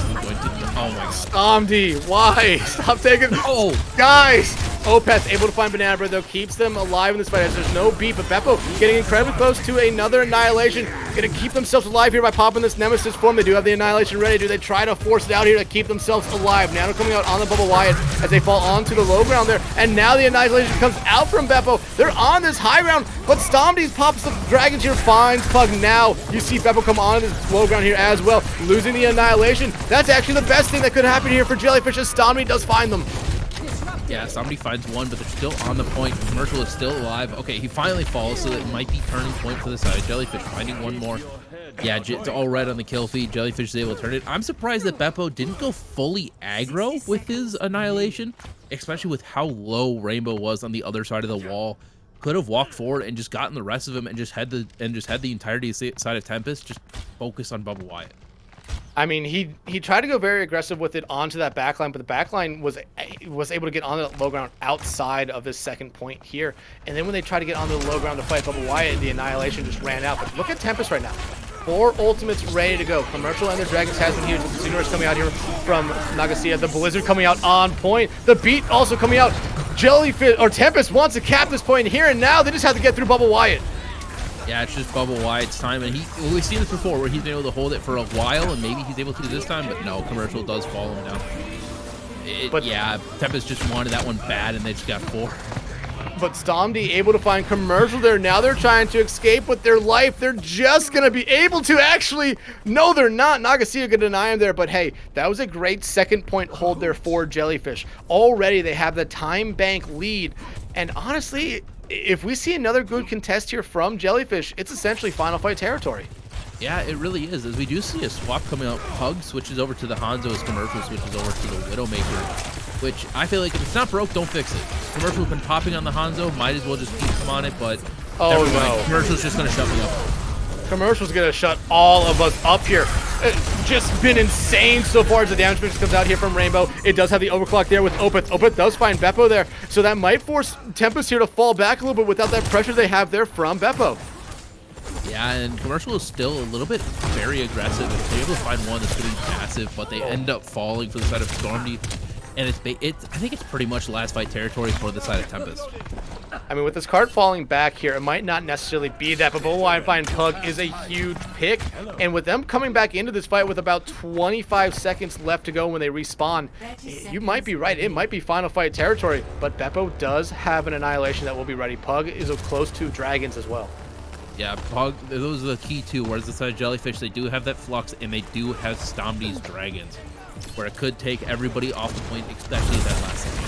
oh my God. Stomdy, why? Stop taking. Oh, guys. Opeth able to find Banana Bread though, keeps them alive in this fight as there's no beat, but Beppo getting incredibly close to another annihilation. Gonna keep themselves alive here by popping this Nemesis form. They do have the annihilation ready. Do they try to force it out here to keep themselves alive? Nano coming out on the Bubba Wyatt as they fall onto the low ground there, and now the annihilation comes out from Beppo. They're on this high ground, but Stomdy pops the dragons here, finds Pug. Now you see Beppo come on this low ground here as well, losing the annihilation. That's actually the best thing that could happen here for Jellyfish as Stomdy does find them. Yeah, somebody finds one, but they're still on the point. Commercial is still alive. Okay, he finally falls, so that might be turning point for the side. Jellyfish finding one more. Yeah, it's all red on the kill feed. Jellyfish is able to turn it. I'm surprised that Beppo didn't go fully aggro with his annihilation, especially with how low Rainbow was on the other side of the wall. Could have walked forward and just gotten the rest of him and just had the entirety side of Tempest just focus on Bubba Wyatt. I mean, he tried to go very aggressive with it onto that backline, but the backline was able to get on the low ground outside of this second point here. And then when they tried to get onto the low ground to fight Bubba Wyatt, the annihilation just ran out. But look at Tempest right now. 4 ultimates ready to go. Commercial and the Dragons has been huge. The Casinoers coming out here from Nagasia. The Blizzard coming out on point. The Beat also coming out. Jellyfish or Tempest wants to cap this point here and now. They just have to get through Bubba Wyatt. Yeah, it's just Bubba Wyatt's time, and we've seen this before where he's been able to hold it for a while, and maybe he's able to this time, but no, Commercial does fall him down. Yeah, Tempest just wanted that one bad, and they just got 4. But Stomdy able to find Commercial there. Now they're trying to escape with their life. They're just going to be able to actually... No, they're not. Nagasia could deny him there, but hey, that was a great second point hold there for Jellyfish. Already they have the time bank lead, and honestly... if we see another good contest here from Jellyfish, it's essentially final fight territory. Yeah, it really is, as we do see a swap coming out. Pug switches over to the Hanzo as Commercial switches over to the Widowmaker, which I feel like if it's not broke, don't fix it. Commercial's been popping on the Hanzo, might as well just keep him on it, but oh no, Commercial's just going to shut me up. Commercial's going to shut all of us up here. It's just been insane so far as the damage mix comes out here from Rainbow. It does have the overclock there with Opeth. Opeth does find Beppo there, so that might force Tempest here to fall back a little bit without that pressure they have there from Beppo. Yeah, and Commercial is still a little bit very aggressive. If they're able to find one that's pretty massive, but they end up falling for the side of Stormdy. And I think it's pretty much last fight territory for the side of Tempest. I mean, with this card falling back here, it might not necessarily be that, but Bubba Find Pug is a huge pick. And with them coming back into this fight with about 25 seconds left to go when they respawn, you might be right. It might be final fight territory, but Beppo does have an annihilation that will be ready. Pug is close to Dragons as well. Yeah, Pug, those are the key two. Whereas the side of Jellyfish, they do have that Flux, and they do have Stomdy's Dragons, where it could take everybody off the point, especially that last second.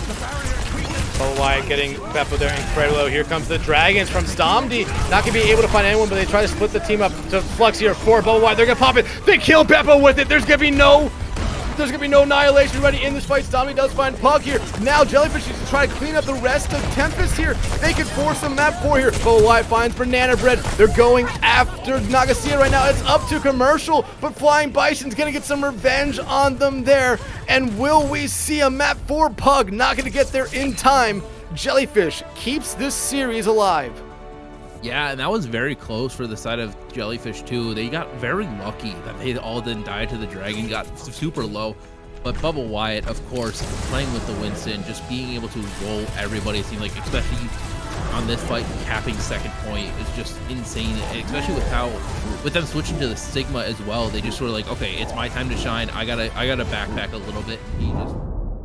Bubba Wyatt getting Beppo there incredibly low. Here comes the Dragons from Stomdy. Not going to be able to find anyone, but they try to split the team up to Flux here for Bubba Wyatt. They're going to pop it. They kill Beppo with it. There's going to be no annihilation ready in this fight. Stomdy does find Pug here. Now Jellyfish is trying to clean up the rest of Tempest here. They could force some map 4 here. Bubba Wyatt finds Banana Bread. They're going after Nagasia right now. It's up to Commercial, but Flying Bison's going to get some revenge on them there. And will we see a map 4 Pug? Not going to get there in time. Jellyfish keeps this series alive. Yeah, and that was very close for the side of Jellyfish too. They got very lucky that they all didn't die to the dragon, got super low. But Bubble Wyatt, of course, playing with the Winston, just being able to roll everybody, it seems like, especially on this fight, capping second point is just insane. And especially with them switching to the Sigma as well, they just sort of like, okay, it's my time to shine. I gotta backpack a little bit.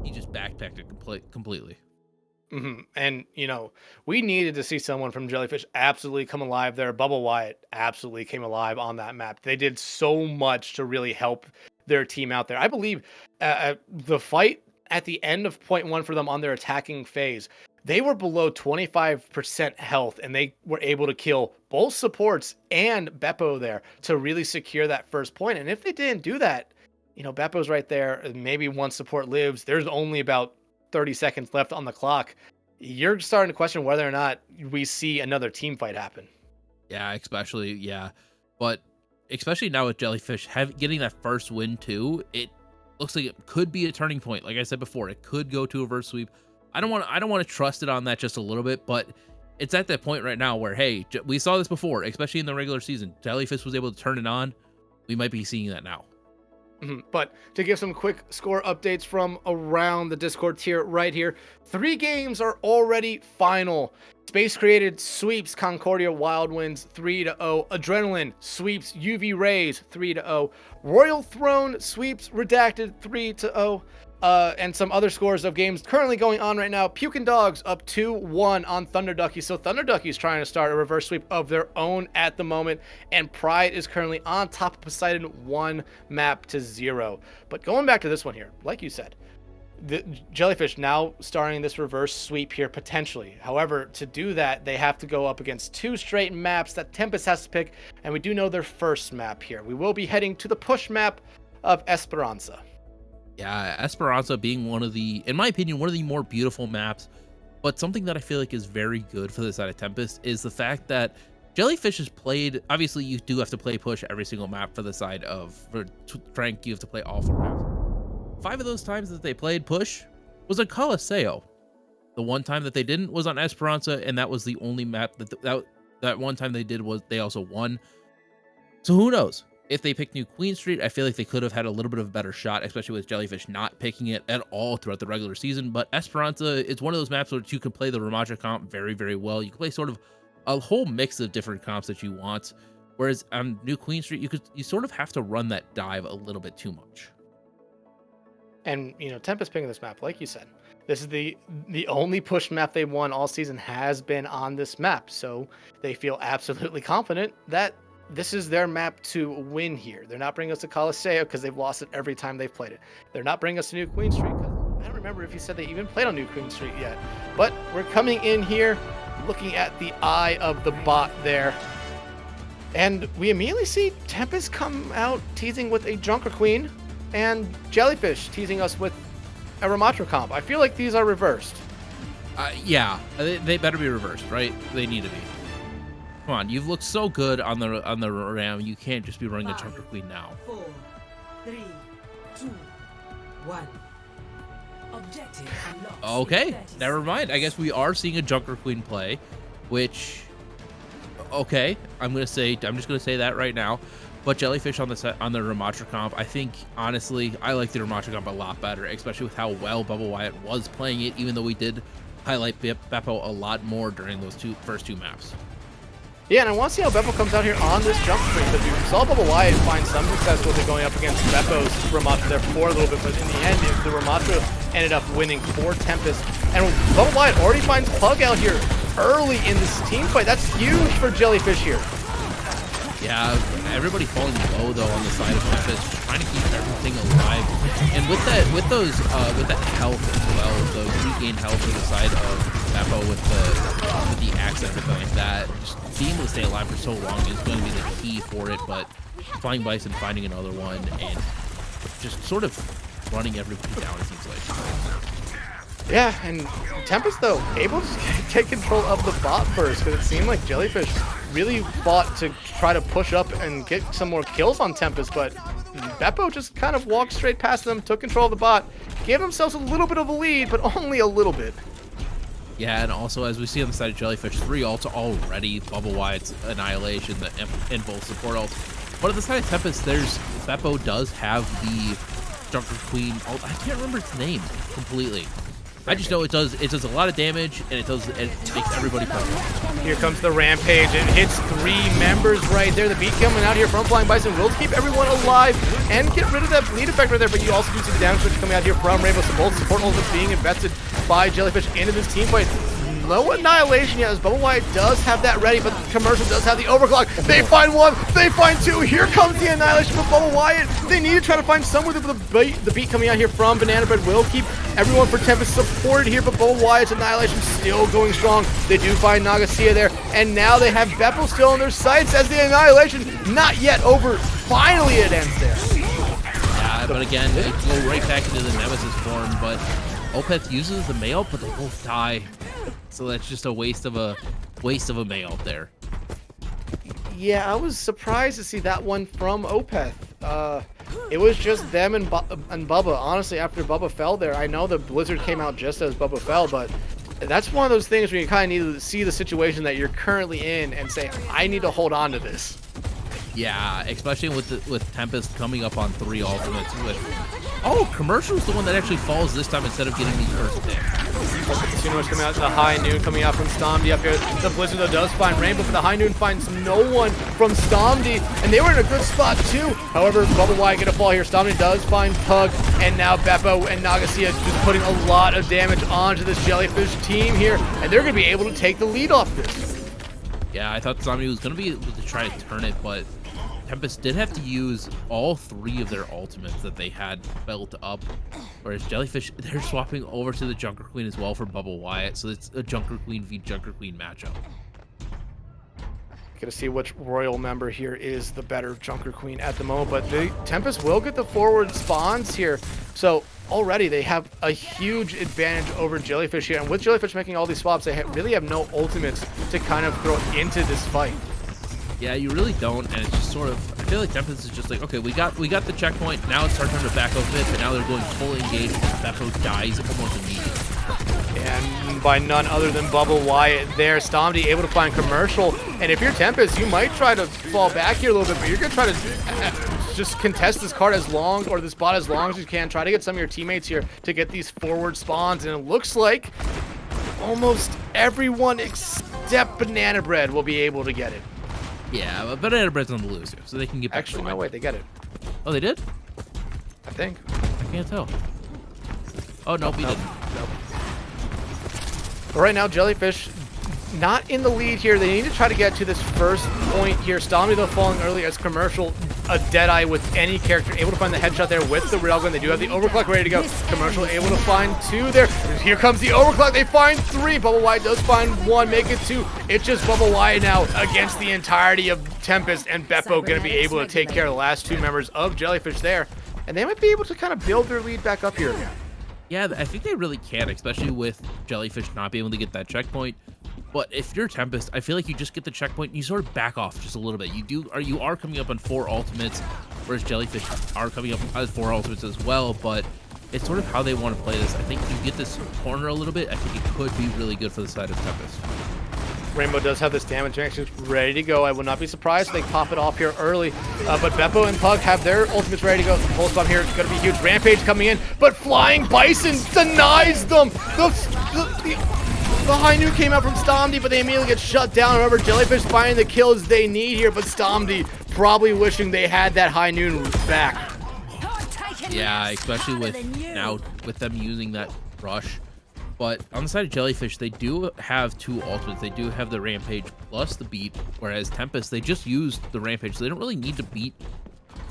He just backpacked it completely. And, you know, we needed to see someone from Jellyfish absolutely come alive there. Bubble Wyatt absolutely came alive on that map. They did so much to really help their team out there. I believe the fight at the end of point one for them on their attacking phase, they were below 25% health, and they were able to kill both supports and Beppo there to really secure that first point. And if they didn't do that, you know, Beppo's right there. Maybe one support lives. There's only about 30 seconds left on the clock. You're starting to question whether or not we see another team fight happen. Yeah, but especially now with Jellyfish getting that first win too, it looks like it could be a turning point. Like I said before, it could go to a reverse sweep. I don't want to trust it on that just a little bit, but it's at that point right now where, hey, we saw this before, especially in the regular season. Jellyfish was able to turn it on. We might be seeing that now. But to give some quick score updates from around the Discord tier right here, 3 games are already final. Space Created sweeps Concordia Wild Winds 3-0. Adrenaline sweeps UV Rays 3-0. Royal Throne sweeps Redacted 3-0. And some other scores of games currently going on right now. Pukin Dogs up 2-1 on Thunder Duckies. So Thunder Duckies trying to start a reverse sweep of their own at the moment. And Pride is currently on top of Poseidon 1-0. But going back to this one here, like you said, the Jellyfish now starting this reverse sweep here potentially. However, to do that, they have to go up against 2 straight maps that Tempest has to pick. And we do know their first map here. We will be heading to the push map of Esperanza. Yeah, Esperanza being one of the, in my opinion, one of the more beautiful maps, but something that I feel like is very good for the side of Tempest is the fact that Jellyfish has played, obviously you do have to play push every single map for the side of, for Frank, you have to play all 4 maps. 5 of those times that they played push was at Colosseo. The one time that they didn't was on Esperanza, and that was the only map that one time they did was they also won. So who knows? If they picked New Queen Street, I feel like they could have had a little bit of a better shot, especially with Jellyfish not picking it at all throughout the regular season. But Esperanza, it's one of those maps where you can play the Ramatra comp very, very well. You can play sort of a whole mix of different comps that you want. Whereas on New Queen Street, you sort of have to run that dive a little bit too much. And, you know, Tempest picking this map, like you said, this is the only push map they've won all season has been on this map. So they feel absolutely confident that this is their map to win here. They're not bringing us to Colosseo because they've lost it every time they've played it. They're not bringing us to New Queen Street because I don't remember if you said they even played on New Queen Street yet. But we're coming in here, looking at the eye of the bot there. And we immediately see Tempest come out teasing with a Junker Queen and Jellyfish teasing us with a Ramatra comp. I feel like these are reversed. Yeah, they better be reversed, right? They need to be. Come on, you've looked so good on the Ram. You can't just be running a Junker Queen now. 4, 3, 2, 1. Objective unlocked. Okay, never mind. I guess we are seeing a Junker Queen play, which, okay, I'm just gonna say that right now. But Jellyfish on the Ramatra comp, I think honestly, I like the Ramatra comp a lot better, especially with how well Bubble Wyatt was playing it. Even though we did highlight Beppo a lot more during those first two maps. Yeah, and I want to see how Beppo comes out here on this jump screen, because we saw Bubble Wyatt find some success with it going up against Beppo's Ramatra there for a little bit, but in the end, the Ramatra ended up winning for Tempest. And Bubble Wyatt already finds Pug out here early in this team fight. That's huge for Jellyfish here. Yeah, everybody falling low though on the side of Tempest, trying to keep everything alive. And with that health as well, the regained health on the side of Beppo with the axe and everything like that, just being able to stay alive for so long is going to be the key for it. But Flying Bison finding another one and just sort of running everybody down, it seems like. Yeah, and Tempest though able to take control of the bot first, because it seemed like Jellyfish really fought to try to push up and get some more kills on Tempest, but Beppo just kind of walked straight past them, took control of the bot, gave themselves a little bit of a lead, but only a little bit. Yeah, and also as we see on the side of Jellyfish, 3 ults already, Bubble Wyatt's Annihilation, the Impulse support ult. But at the side of Tempest, Beppo does have Junker Queen. Oh, I can't remember its name completely. I just know it does a lot of damage, and it makes everybody perfect. Here comes the Rampage. It hits 3 members right there. The beat coming out here from Flying Bison will keep everyone alive and get rid of that bleed effect right there, but you also do see the damage switch coming out here from Rainbow. So both support ultimates being invested by Jellyfish into this team fight. No annihilation yet, as Bubble Wyatt does have that ready, but Commercial does have the overclock. They find 1, they find 2. Here comes the annihilation from Bubble Wyatt. They need to try to find somewhere with the beat coming out here from Banana Bread will keep everyone for Tempest supported here, but Bubble Wyatt's annihilation still going strong. They do find Nagasia there, and now they have Beppo still on their sights as the annihilation not yet over. Finally it ends there. Yeah, but again, they go right back into the Nemesis form, but Opeth uses the mail, but they both die. So that's just a waste of a mail there. Yeah, I was surprised to see that one from Opeth. It was just them and Bubba. Honestly, after Bubba fell there, I know the Blizzard came out just as Bubba fell, but that's one of those things where you kind of need to see the situation that you're currently in and say, I need to hold on to this. Yeah, especially with Tempest coming up on 3 ultimates. Commercial's the one that actually falls this time instead of getting these first hits. Tsuno's coming out to the High Noon, coming out from Stomdy up here. The Blizzard though does find Rainbow, but the High Noon finds no one from Stomdy, and they were in a good spot too. However, Bubble Wyatt get a fall here. Stomdy does find Pug, and now Beppo and Nagasia just putting a lot of damage onto this Jellyfish team here, and they're going to be able to take the lead off this. Yeah, I thought Stomdy was going to be able to try to turn it, but Tempest did have to use all 3 of their ultimates that they had built up, whereas Jellyfish, they're swapping over to the Junker Queen as well for Bubble Wyatt, so it's a Junker Queen v Junker Queen matchup. Gonna see which Royal member here is the better Junker Queen at the moment, but the Tempest will get the forward spawns here, so already they have a huge advantage over Jellyfish here, and with Jellyfish making all these swaps, they really have no ultimates to kind of throw into this fight. Yeah, you really don't, and it's just sort of, I feel like Tempest is just like, okay, we got the checkpoint, now it's our turn to back off it, but now they're going full engaged, and Beppo dies almost immediately. And by none other than Bubble Wyatt there, Stomdy able to find Commercial, and if you're Tempest, you might try to fall back here a little bit, but you're gonna try to just contest this card as long, or this spot as long as you can, try to get some of your teammates here to get these forward spawns, and it looks like almost everyone except Banana Bread will be able to get it. Yeah, but Banana Bread's on the loser, so they can get back. Actually, no, wait, they get it. Oh, they did? I think. I can't tell. Oh, no, we didn't. Nope. But right now, Jellyfish not in the lead here. They need to try to get to this first point here. Stomdy though falling early as Commercial, a Deadeye with any character, able to find the headshot there with the railgun. They do have the overclock ready to go. Commercial able to find 2 there. Here comes the overclock. They find 3. Bubble Wyatt does find 1, make it 2. It's just Bubble Wyatt now against the entirety of Tempest, and Beppo going to be able to take care of the last 2 members of Jellyfish there. And they might be able to kind of build their lead back up here again. Yeah, I think they really can, especially with Jellyfish not being able to get that checkpoint. But if you're Tempest, I feel like you just get the checkpoint and you sort of back off just a little bit. You are coming up on 4 ultimates, whereas Jellyfish are coming up on 4 ultimates as well, but it's sort of how they want to play this. I think you get this corner a little bit, I think it could be really good for the side of Tempest. Rainbow does have this damage reaction ready to go. I would not be surprised if they pop it off here early. But Beppo and Pug have their ultimates ready to go. The pulse bomb here is going to be huge. Rampage coming in, but Flying Bison denies them. The High Noon came out from Stomdy, but they immediately get shut down. However, Jellyfish finding the kills they need here, but Stomdy probably wishing they had that High Noon back. Yeah, especially with them using that rush. But on the side of Jellyfish, they do have 2 ultimates. They do have the Rampage plus the beat, whereas Tempest, they just used the Rampage, so they don't really need to beat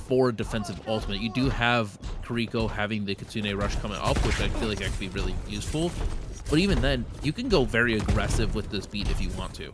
for a defensive ultimate. You do have Kiriko having the Kitsune Rush coming up, which I feel like that could be really useful. But even then, you can go very aggressive with this beat if you want to.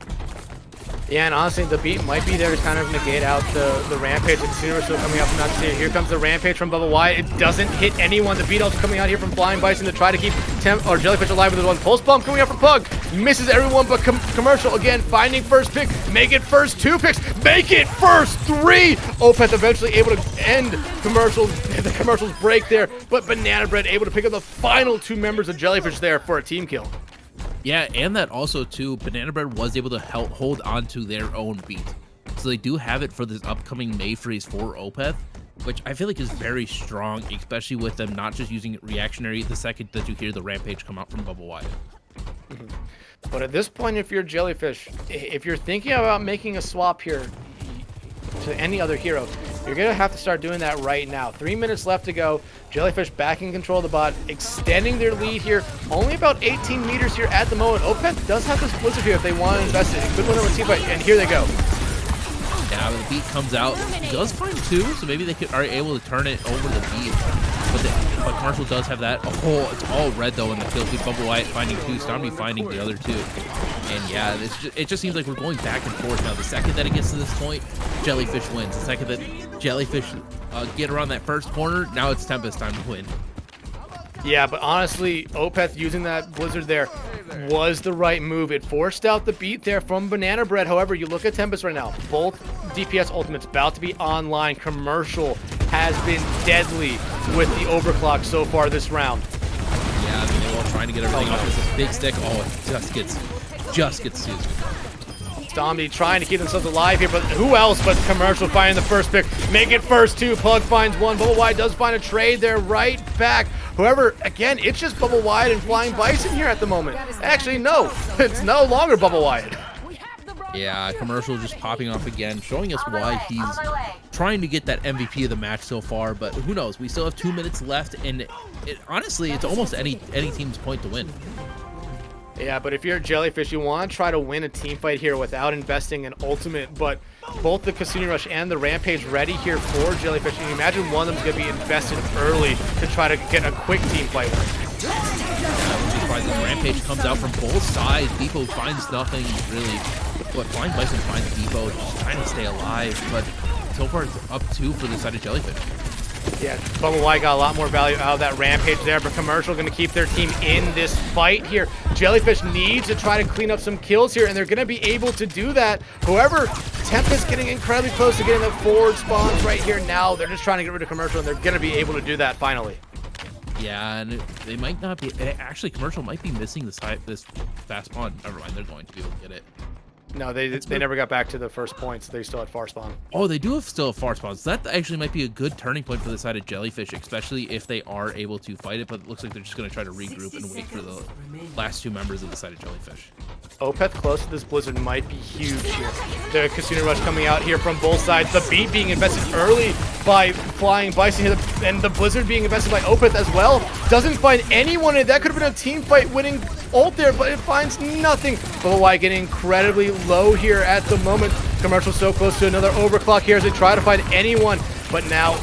Yeah, and honestly, the beat might be there to kind of negate out the Rampage. And sooner still coming up from that stage. Here comes the Rampage from Bubble Wyatt. It doesn't hit anyone. The beat also coming out here from Flying Bison to try to keep Jellyfish alive with his one. Pulse Bomb coming out from Pug. Misses everyone, but Commercial again finding first pick. Make it first 2 picks. Make it first 3. Opeth eventually able to end the Commercial's break there, but Banana Bread able to pick up the final 2 members of Jellyfish there for a team kill. Yeah, and that also, too, Banana Bread was able to hold on to their own beat. So they do have it for this upcoming May freeze for Opeth. which I feel like is very strong, especially with them not just using it reactionary the second that you hear the Rampage come out from Bubble Wyatt. But at this point, if you're Jellyfish, if you're thinking about making a swap here to any other hero, you're going to have to start doing that right now. 3 minutes left to go. Jellyfish back in control of the bot, extending their lead here. Only about 18 meters here at the moment. Opeth does have this blizzard here if they want to invest it. It could win over team fight, and here they go. Yeah, but the beat comes out. He does find 2, so maybe they are able to turn it over the beat. But Commercial does have that. Oh, it's all red though in the kill feed. Bubble Wyatt finding 2, Stomby finding the other 2. And yeah, it just seems like we're going back and forth now. The second that it gets to this point, Jellyfish wins. The second that Jellyfish get around that first corner, now it's Tempest time to win. Yeah, but honestly, Opeth using that blizzard there was the right move. It forced out the beat there from Banana Bread. However, you look at Tempest right now. Both DPS ultimates about to be online. Commercial has been deadly with the overclock so far this round. Yeah, I mean, they were trying to get everything off with this big stick. Oh, it just gets seized. Stomby trying to keep themselves alive here, but who else but Commercial finding the first pick. Make it first 2. Pug finds 1. Bubble Wyatt does find a trade there right back. However, again, it's just Bubble Wyatt and Flying Bison here at the moment. Actually, no. It's no longer Bubble Wyatt. Yeah, Commercial just popping off again, showing us why he's trying to get that MVP of the match so far, but who knows? We still have 2 minutes left, and honestly, it's almost any team's point to win. Yeah, but if you're a Jellyfish, you want to try to win a team fight here without investing an ultimate, but both the Casino Rush and the Rampage ready here for Jellyfish, and you imagine one of them is going to be invested early to try to get a quick team fight win. The Rampage comes out from both sides. Depot finds nothing really, but Flying Bison finds Depot, just trying to stay alive, but so far it's up 2 for the side of Jellyfish. Yeah, Bubble Wyatt got a lot more value out of that Rampage there, but Commercial going to keep their team in this fight here. Jellyfish needs to try to clean up some kills here, and they're going to be able to do that. However, Tempest getting incredibly close to getting the forward spawns right here now. They're just trying to get rid of Commercial, and they're going to be able to do that finally. Yeah, and they might not be. Actually, Commercial might be missing this fast spawn. Never mind, they're going to be able to get it. No, they never got back to the first points. They still had far spawn. Oh, they do have still have far spawns. So that actually might be a good turning point for the side of Jellyfish, especially if they are able to fight it. But it looks like they're just going to try to regroup and wait for the last 2 members of the side of Jellyfish. Opeth close to this blizzard might be huge here. The Casino Rush coming out here from both sides. The beat being invested early by Flying Bison here, and the blizzard being invested by Opeth as well. Doesn't find anyone, and that could have been a team fight winning ult there, but it finds nothing. Bubble Wyatt getting incredibly low here at the moment. Commercial so close to another overclock here as they try to find anyone, but now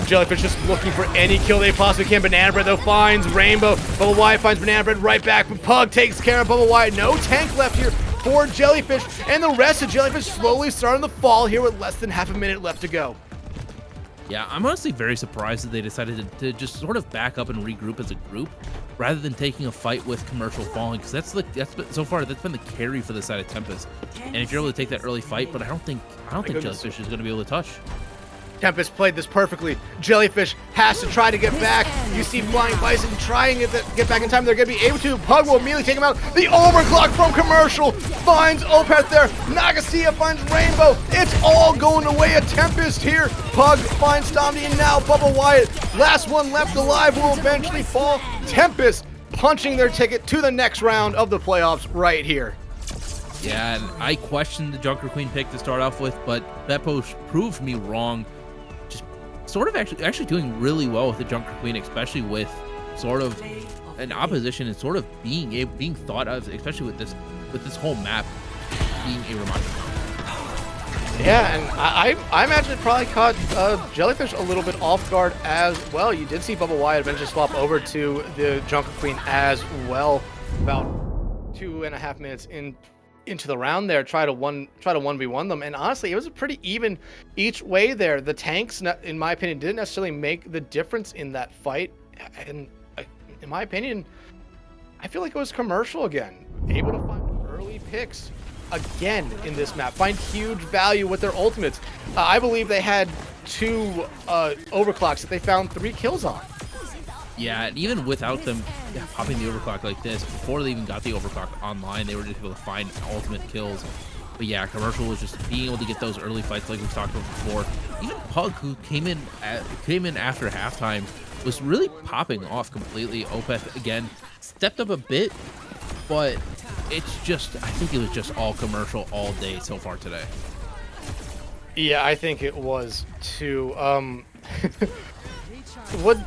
Jellyfish just looking for any kill they possibly can. Banana Bread though finds Rainbow. Bubble Wyatt finds Banana Bread right back, but Pug takes care of Bubble Wyatt. No tank left here for Jellyfish, and the rest of Jellyfish slowly starting to fall here with less than half a minute left to go. Yeah, I'm honestly very surprised that they decided to just sort of back up and regroup as a group rather than taking a fight with Commercial falling, because that's so far that's been the carry for the side of Tempest. And if you're able to take that early fight, but I don't think Jellyfish is going to be able to touch. Tempest played this perfectly. Jellyfish has to try to get back. You see Flying Bison trying to get back in time. They're going to be able to. Pug will immediately take him out. The overclock from Commercial finds Opeth there. Nagasia finds Rainbow. It's all going away at Tempest here. Pug finds Stomby, and now Bubble Wyatt. Last one left alive will eventually fall. Tempest punching their ticket to the next round of the playoffs right here. Yeah, and I questioned the Junker Queen pick to start off with, but Beppo proved me wrong. Just sort of actually doing really well with the Junker Queen, especially with sort of an opposition and sort of being thought of, especially with this whole map being a Ramada. Yeah, and I imagine it probably caught Jellyfish a little bit off guard as well. You did see Bubble Wyatt eventually swap over to the Junker Queen as well, about 2.5 minutes into the round there, try to 1v1 them, and honestly it was a pretty even each way there. The tanks, in my opinion, didn't necessarily make the difference in that fight, and in my opinion I feel like it was Commercial again, able to find early picks again in this map, find huge value with their ultimates. I believe they had 2 overclocks that they found 3 kills on. Yeah, and even without them popping the overclock like this, before they even got the overclock online, they were just able to find ultimate kills. But yeah, Commercial was just being able to get those early fights like we've talked about before. even Pug, who came in after halftime, was really popping off completely. Opeth again stepped up a bit, but it's just, I think it was just all commercial all day so far today. Yeah, I think it was too. What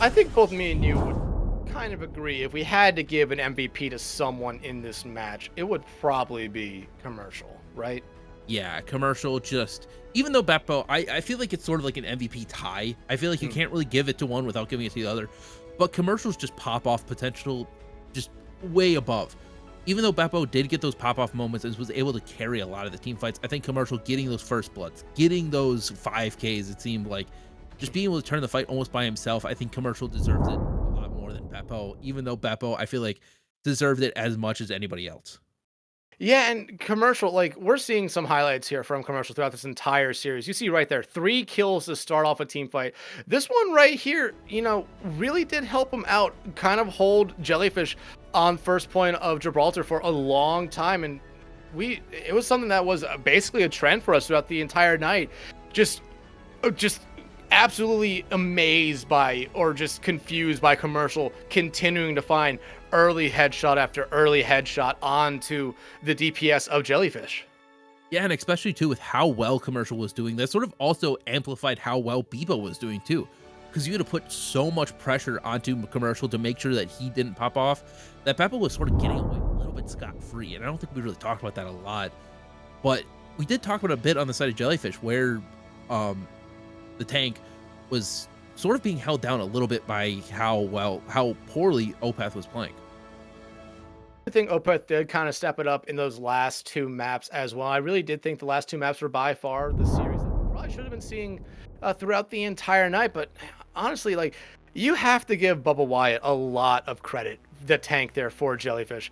I think both me and you would kind of agree, if we had to give an MVP to someone in this match, it would probably be Commercial, right? Yeah, Commercial just, even though Beppo, I feel like it's sort of like an MVP tie. I feel like you can't really give it to one without giving it to the other. But Commercial's just pop-off potential just way above. Even though Beppo did get those pop-off moments and was able to carry a lot of the team fights, I think Commercial getting those first bloods, getting those 5Ks, it seemed like, just being able to turn the fight almost by himself, I think Commercial deserves it a lot more than Beppo, even though Beppo, I feel like, deserved it as much as anybody else. Yeah, and Commercial, like, we're seeing some highlights here from Commercial throughout this entire series. You see right there, 3 kills to start off a team fight. This one right here, you know, really did help him out, kind of hold Jellyfish on first point of Gibraltar for a long time. And it was something that was basically a trend for us throughout the entire night. Just absolutely amazed by, or just confused by Commercial continuing to find early headshot after early headshot onto the DPS of Jellyfish. Yeah, and especially too with how well Commercial was doing, that sort of also amplified how well Bebo was doing too. Because you had to put so much pressure onto Commercial to make sure that he didn't pop off, that Beppo was sort of getting away a little bit scot-free. And I don't think we really talked about that a lot. But we did talk about it a bit on the side of Jellyfish, where the tank was sort of being held down a little bit by how poorly Opeth was playing. I think Opeth did kind of step it up in those last 2 maps as well. I really did think the last 2 maps were by far the series that we probably should have been seeing throughout the entire night. But honestly, like, you have to give Bubba Wyatt a lot of credit. The tank there for Jellyfish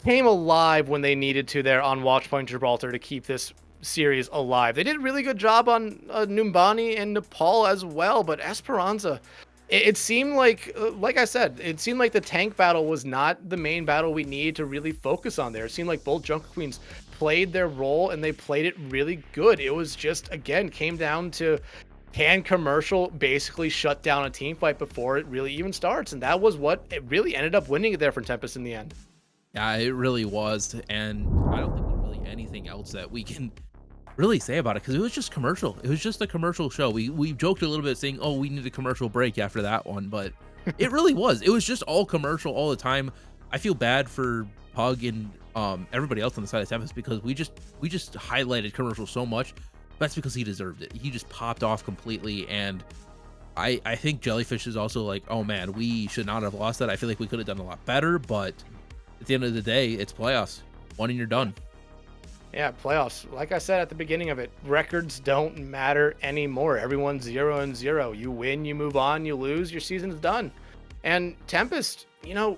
came alive when they needed to there on Watchpoint Gibraltar to keep this series alive. They did a really good job on Numbani and Nepal as well, but Esperanza, it seemed like I said, it seemed like the tank battle was not the main battle we needed to really focus on there. It seemed like both Junker Queens played their role and they played it really good. It was just, again, came down to, can Commercial basically shut down a team fight before it really even starts? And that was what it really ended up winning it there for Tempest in the end. Yeah, it really was. And I don't think there's really anything else that we can really say about it, because it was just Commercial. It was just a Commercial show. We joked a little bit saying, oh, we need a commercial break after that one, but it really was. It was just all Commercial all the time. I feel bad for Pug and everybody else on the side of Tempest, because we just highlighted Commercial so much. That's because he deserved it. He just popped off completely, and I think Jellyfish is also like, oh man, we should not have lost that. I feel like we could have done a lot better, but at the end of the day, it's playoffs. One and you're done. Yeah, playoffs. Like I said at the beginning of it, records don't matter anymore. Everyone's 0-0. You win, you move on, you lose, your season's done. And Tempest, you know,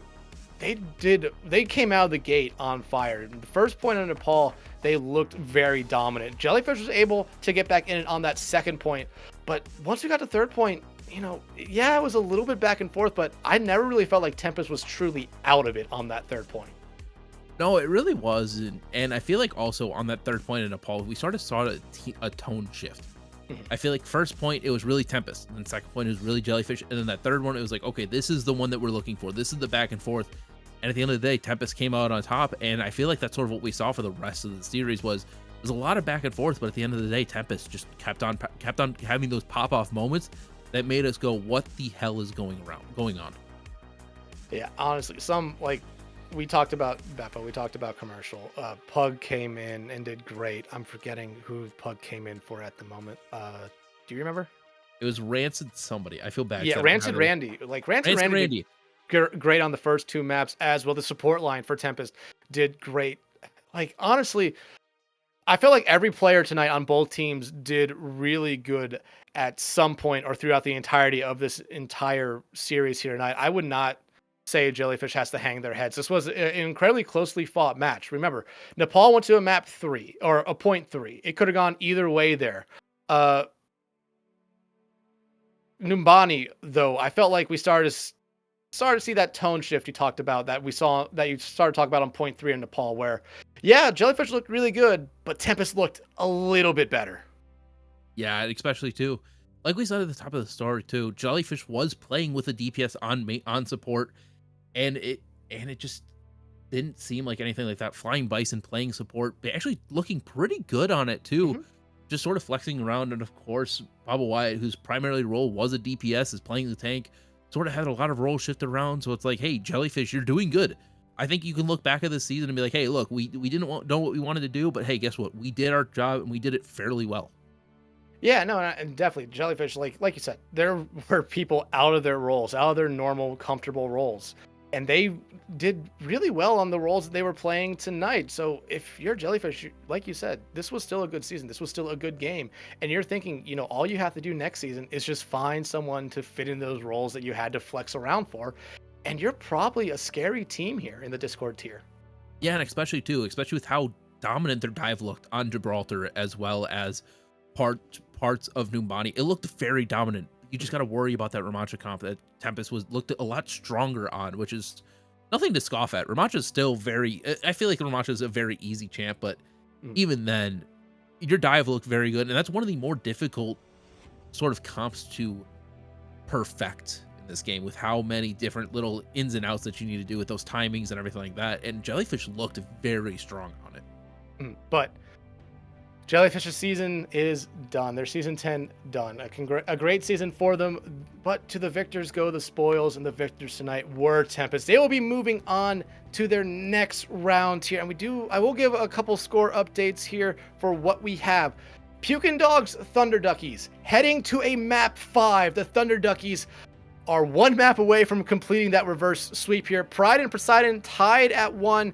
they came out of the gate on fire. The first point on Nepal, they looked very dominant. Jellyfish was able to get back in it on that second point. But once we got to third point, you know, yeah, it was a little bit back and forth, but I never really felt like Tempest was truly out of it on that third point. No, it really was. And I feel like also on that third point in Nepal, we sort of saw a tone shift. I feel like first point, it was really Tempest. And then second point, it was really Jellyfish. And then that third one, it was like, okay, this is the one that we're looking for. This is the back and forth. And at the end of the day, Tempest came out on top. And I feel like that's sort of what we saw for the rest of the series was a lot of back and forth. But at the end of the day, Tempest just kept on having those pop-off moments that made us go, what the hell is going on? Yeah, honestly, we talked about Beppo, we talked about Commercial. Pug came in and did great. I'm forgetting who Pug came in for at the moment. Do you remember? It was Rancid somebody. I feel bad. Yeah, Rancid Randy. Like Rancid Randy did great on the first 2 maps as well. The support line for Tempest did great. Like, honestly, I feel like every player tonight on both teams did really good at some point or throughout the entirety of this entire series here tonight. I would not say Jellyfish has to hang their heads. This was an incredibly closely fought match. Remember, Nepal went to a map 3 or a point 3. It could have gone either way there. Numbani, though, I felt like we started to see that tone shift you talked about, that you started talking about on point 3 in Nepal, where, yeah, Jellyfish looked really good, but Tempest looked a little bit better. Yeah, and especially too, like we said at the top of the story too, Jellyfish was playing with a DPS on support, and it just didn't seem like anything like that. Flying Bison playing support, but actually looking pretty good on it too. Just sort of flexing around, and of course, Baba Wyatt, whose primarily role was a DPS, is playing the tank. Sort of had a lot of roles shifted around, so it's like, hey, Jellyfish, you're doing good. I think you can look back at this season and be like, hey, look, we didn't know what we wanted to do, but hey, guess what? We did our job and we did it fairly well. Yeah, no, and definitely Jellyfish, like you said, there were people out of their roles, out of their normal, comfortable roles, and they did really well on the roles that they were playing tonight. So if you're Jellyfish, like you said, this was still a good season. This was still a good game, and you're thinking, you know, all you have to do next season is just find someone to fit in those roles that you had to flex around for, and you're probably a scary team here in the Discord tier. Yeah, and especially with how dominant their dive looked on Gibraltar, as well as parts of Numbani. It looked very dominant. You just got to worry about that Ramattra comp that Tempest looked a lot stronger on, which is nothing to scoff at. Ramattra's still I feel like Ramattra is a very easy champ, but even then, your dive looked very good, and that's one of the more difficult sort of comps to perfect in this game, with how many different little ins and outs that you need to do with those timings and everything like that. And Jellyfish looked very strong on it. But Jellyfish's season is done. Their season 10 done. A great season for them, but to the victors go the spoils, and the victors tonight were Tempest. They will be moving on to their next round here, and I will give a couple score updates here for what we have. Pukin Dogs, Thunder Duckies, heading to a map 5. The Thunder Duckies are one map away from completing that reverse sweep here. Pride and Poseidon tied at 1.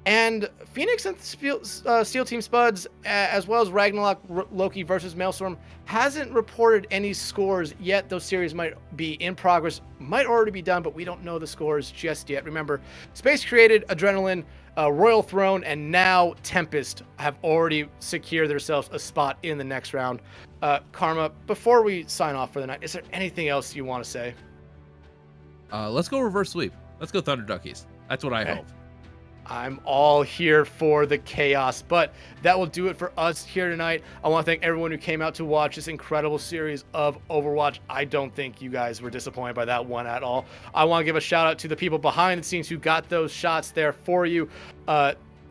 And Phoenix and Steel Team Spuds, as well as Ragnarok Loki versus Maelstrom, hasn't reported any scores yet. Those series might be in progress, might already be done, but we don't know the scores just yet. Remember, Space Created, Adrenaline, Royal Throne, and now Tempest have already secured themselves a spot in the next round. Karma, before we sign off for the night, is there anything else you want to say? Let's go reverse sweep. Let's go Thunder Duckies. That's what I hope. I'm all here for the chaos, but that will do it for us here tonight. I want to thank everyone who came out to watch this incredible series of Overwatch. I don't think you guys were disappointed by that one at all. I want to give a shout out to the people behind the scenes who got those shots there for you.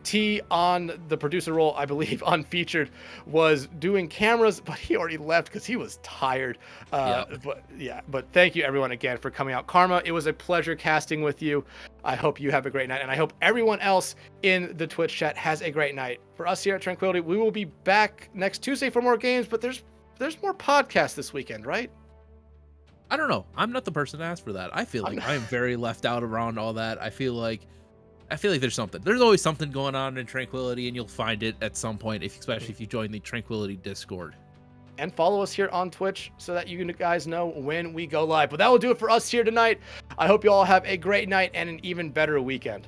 T on the producer role, I believe, Unfeatured, was doing cameras, but he already left because he was tired. But thank you everyone again for coming out. Karma, it was a pleasure casting with you. I hope you have a great night, and I hope everyone else in the Twitch chat has a great night. For us here at Tranquility, we will be back next Tuesday for more games, but there's more podcasts this weekend, right? I don't know. I'm not the person to ask for that. I feel like I'm very left out around all that. I feel like there's something. There's always something going on in Tranquility, and you'll find it at some point, especially if you join the Tranquility Discord. And follow us here on Twitch so that you guys know when we go live. But that will do it for us here tonight. I hope you all have a great night and an even better weekend.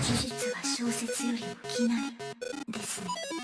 事実は小説よりも奇なりですね。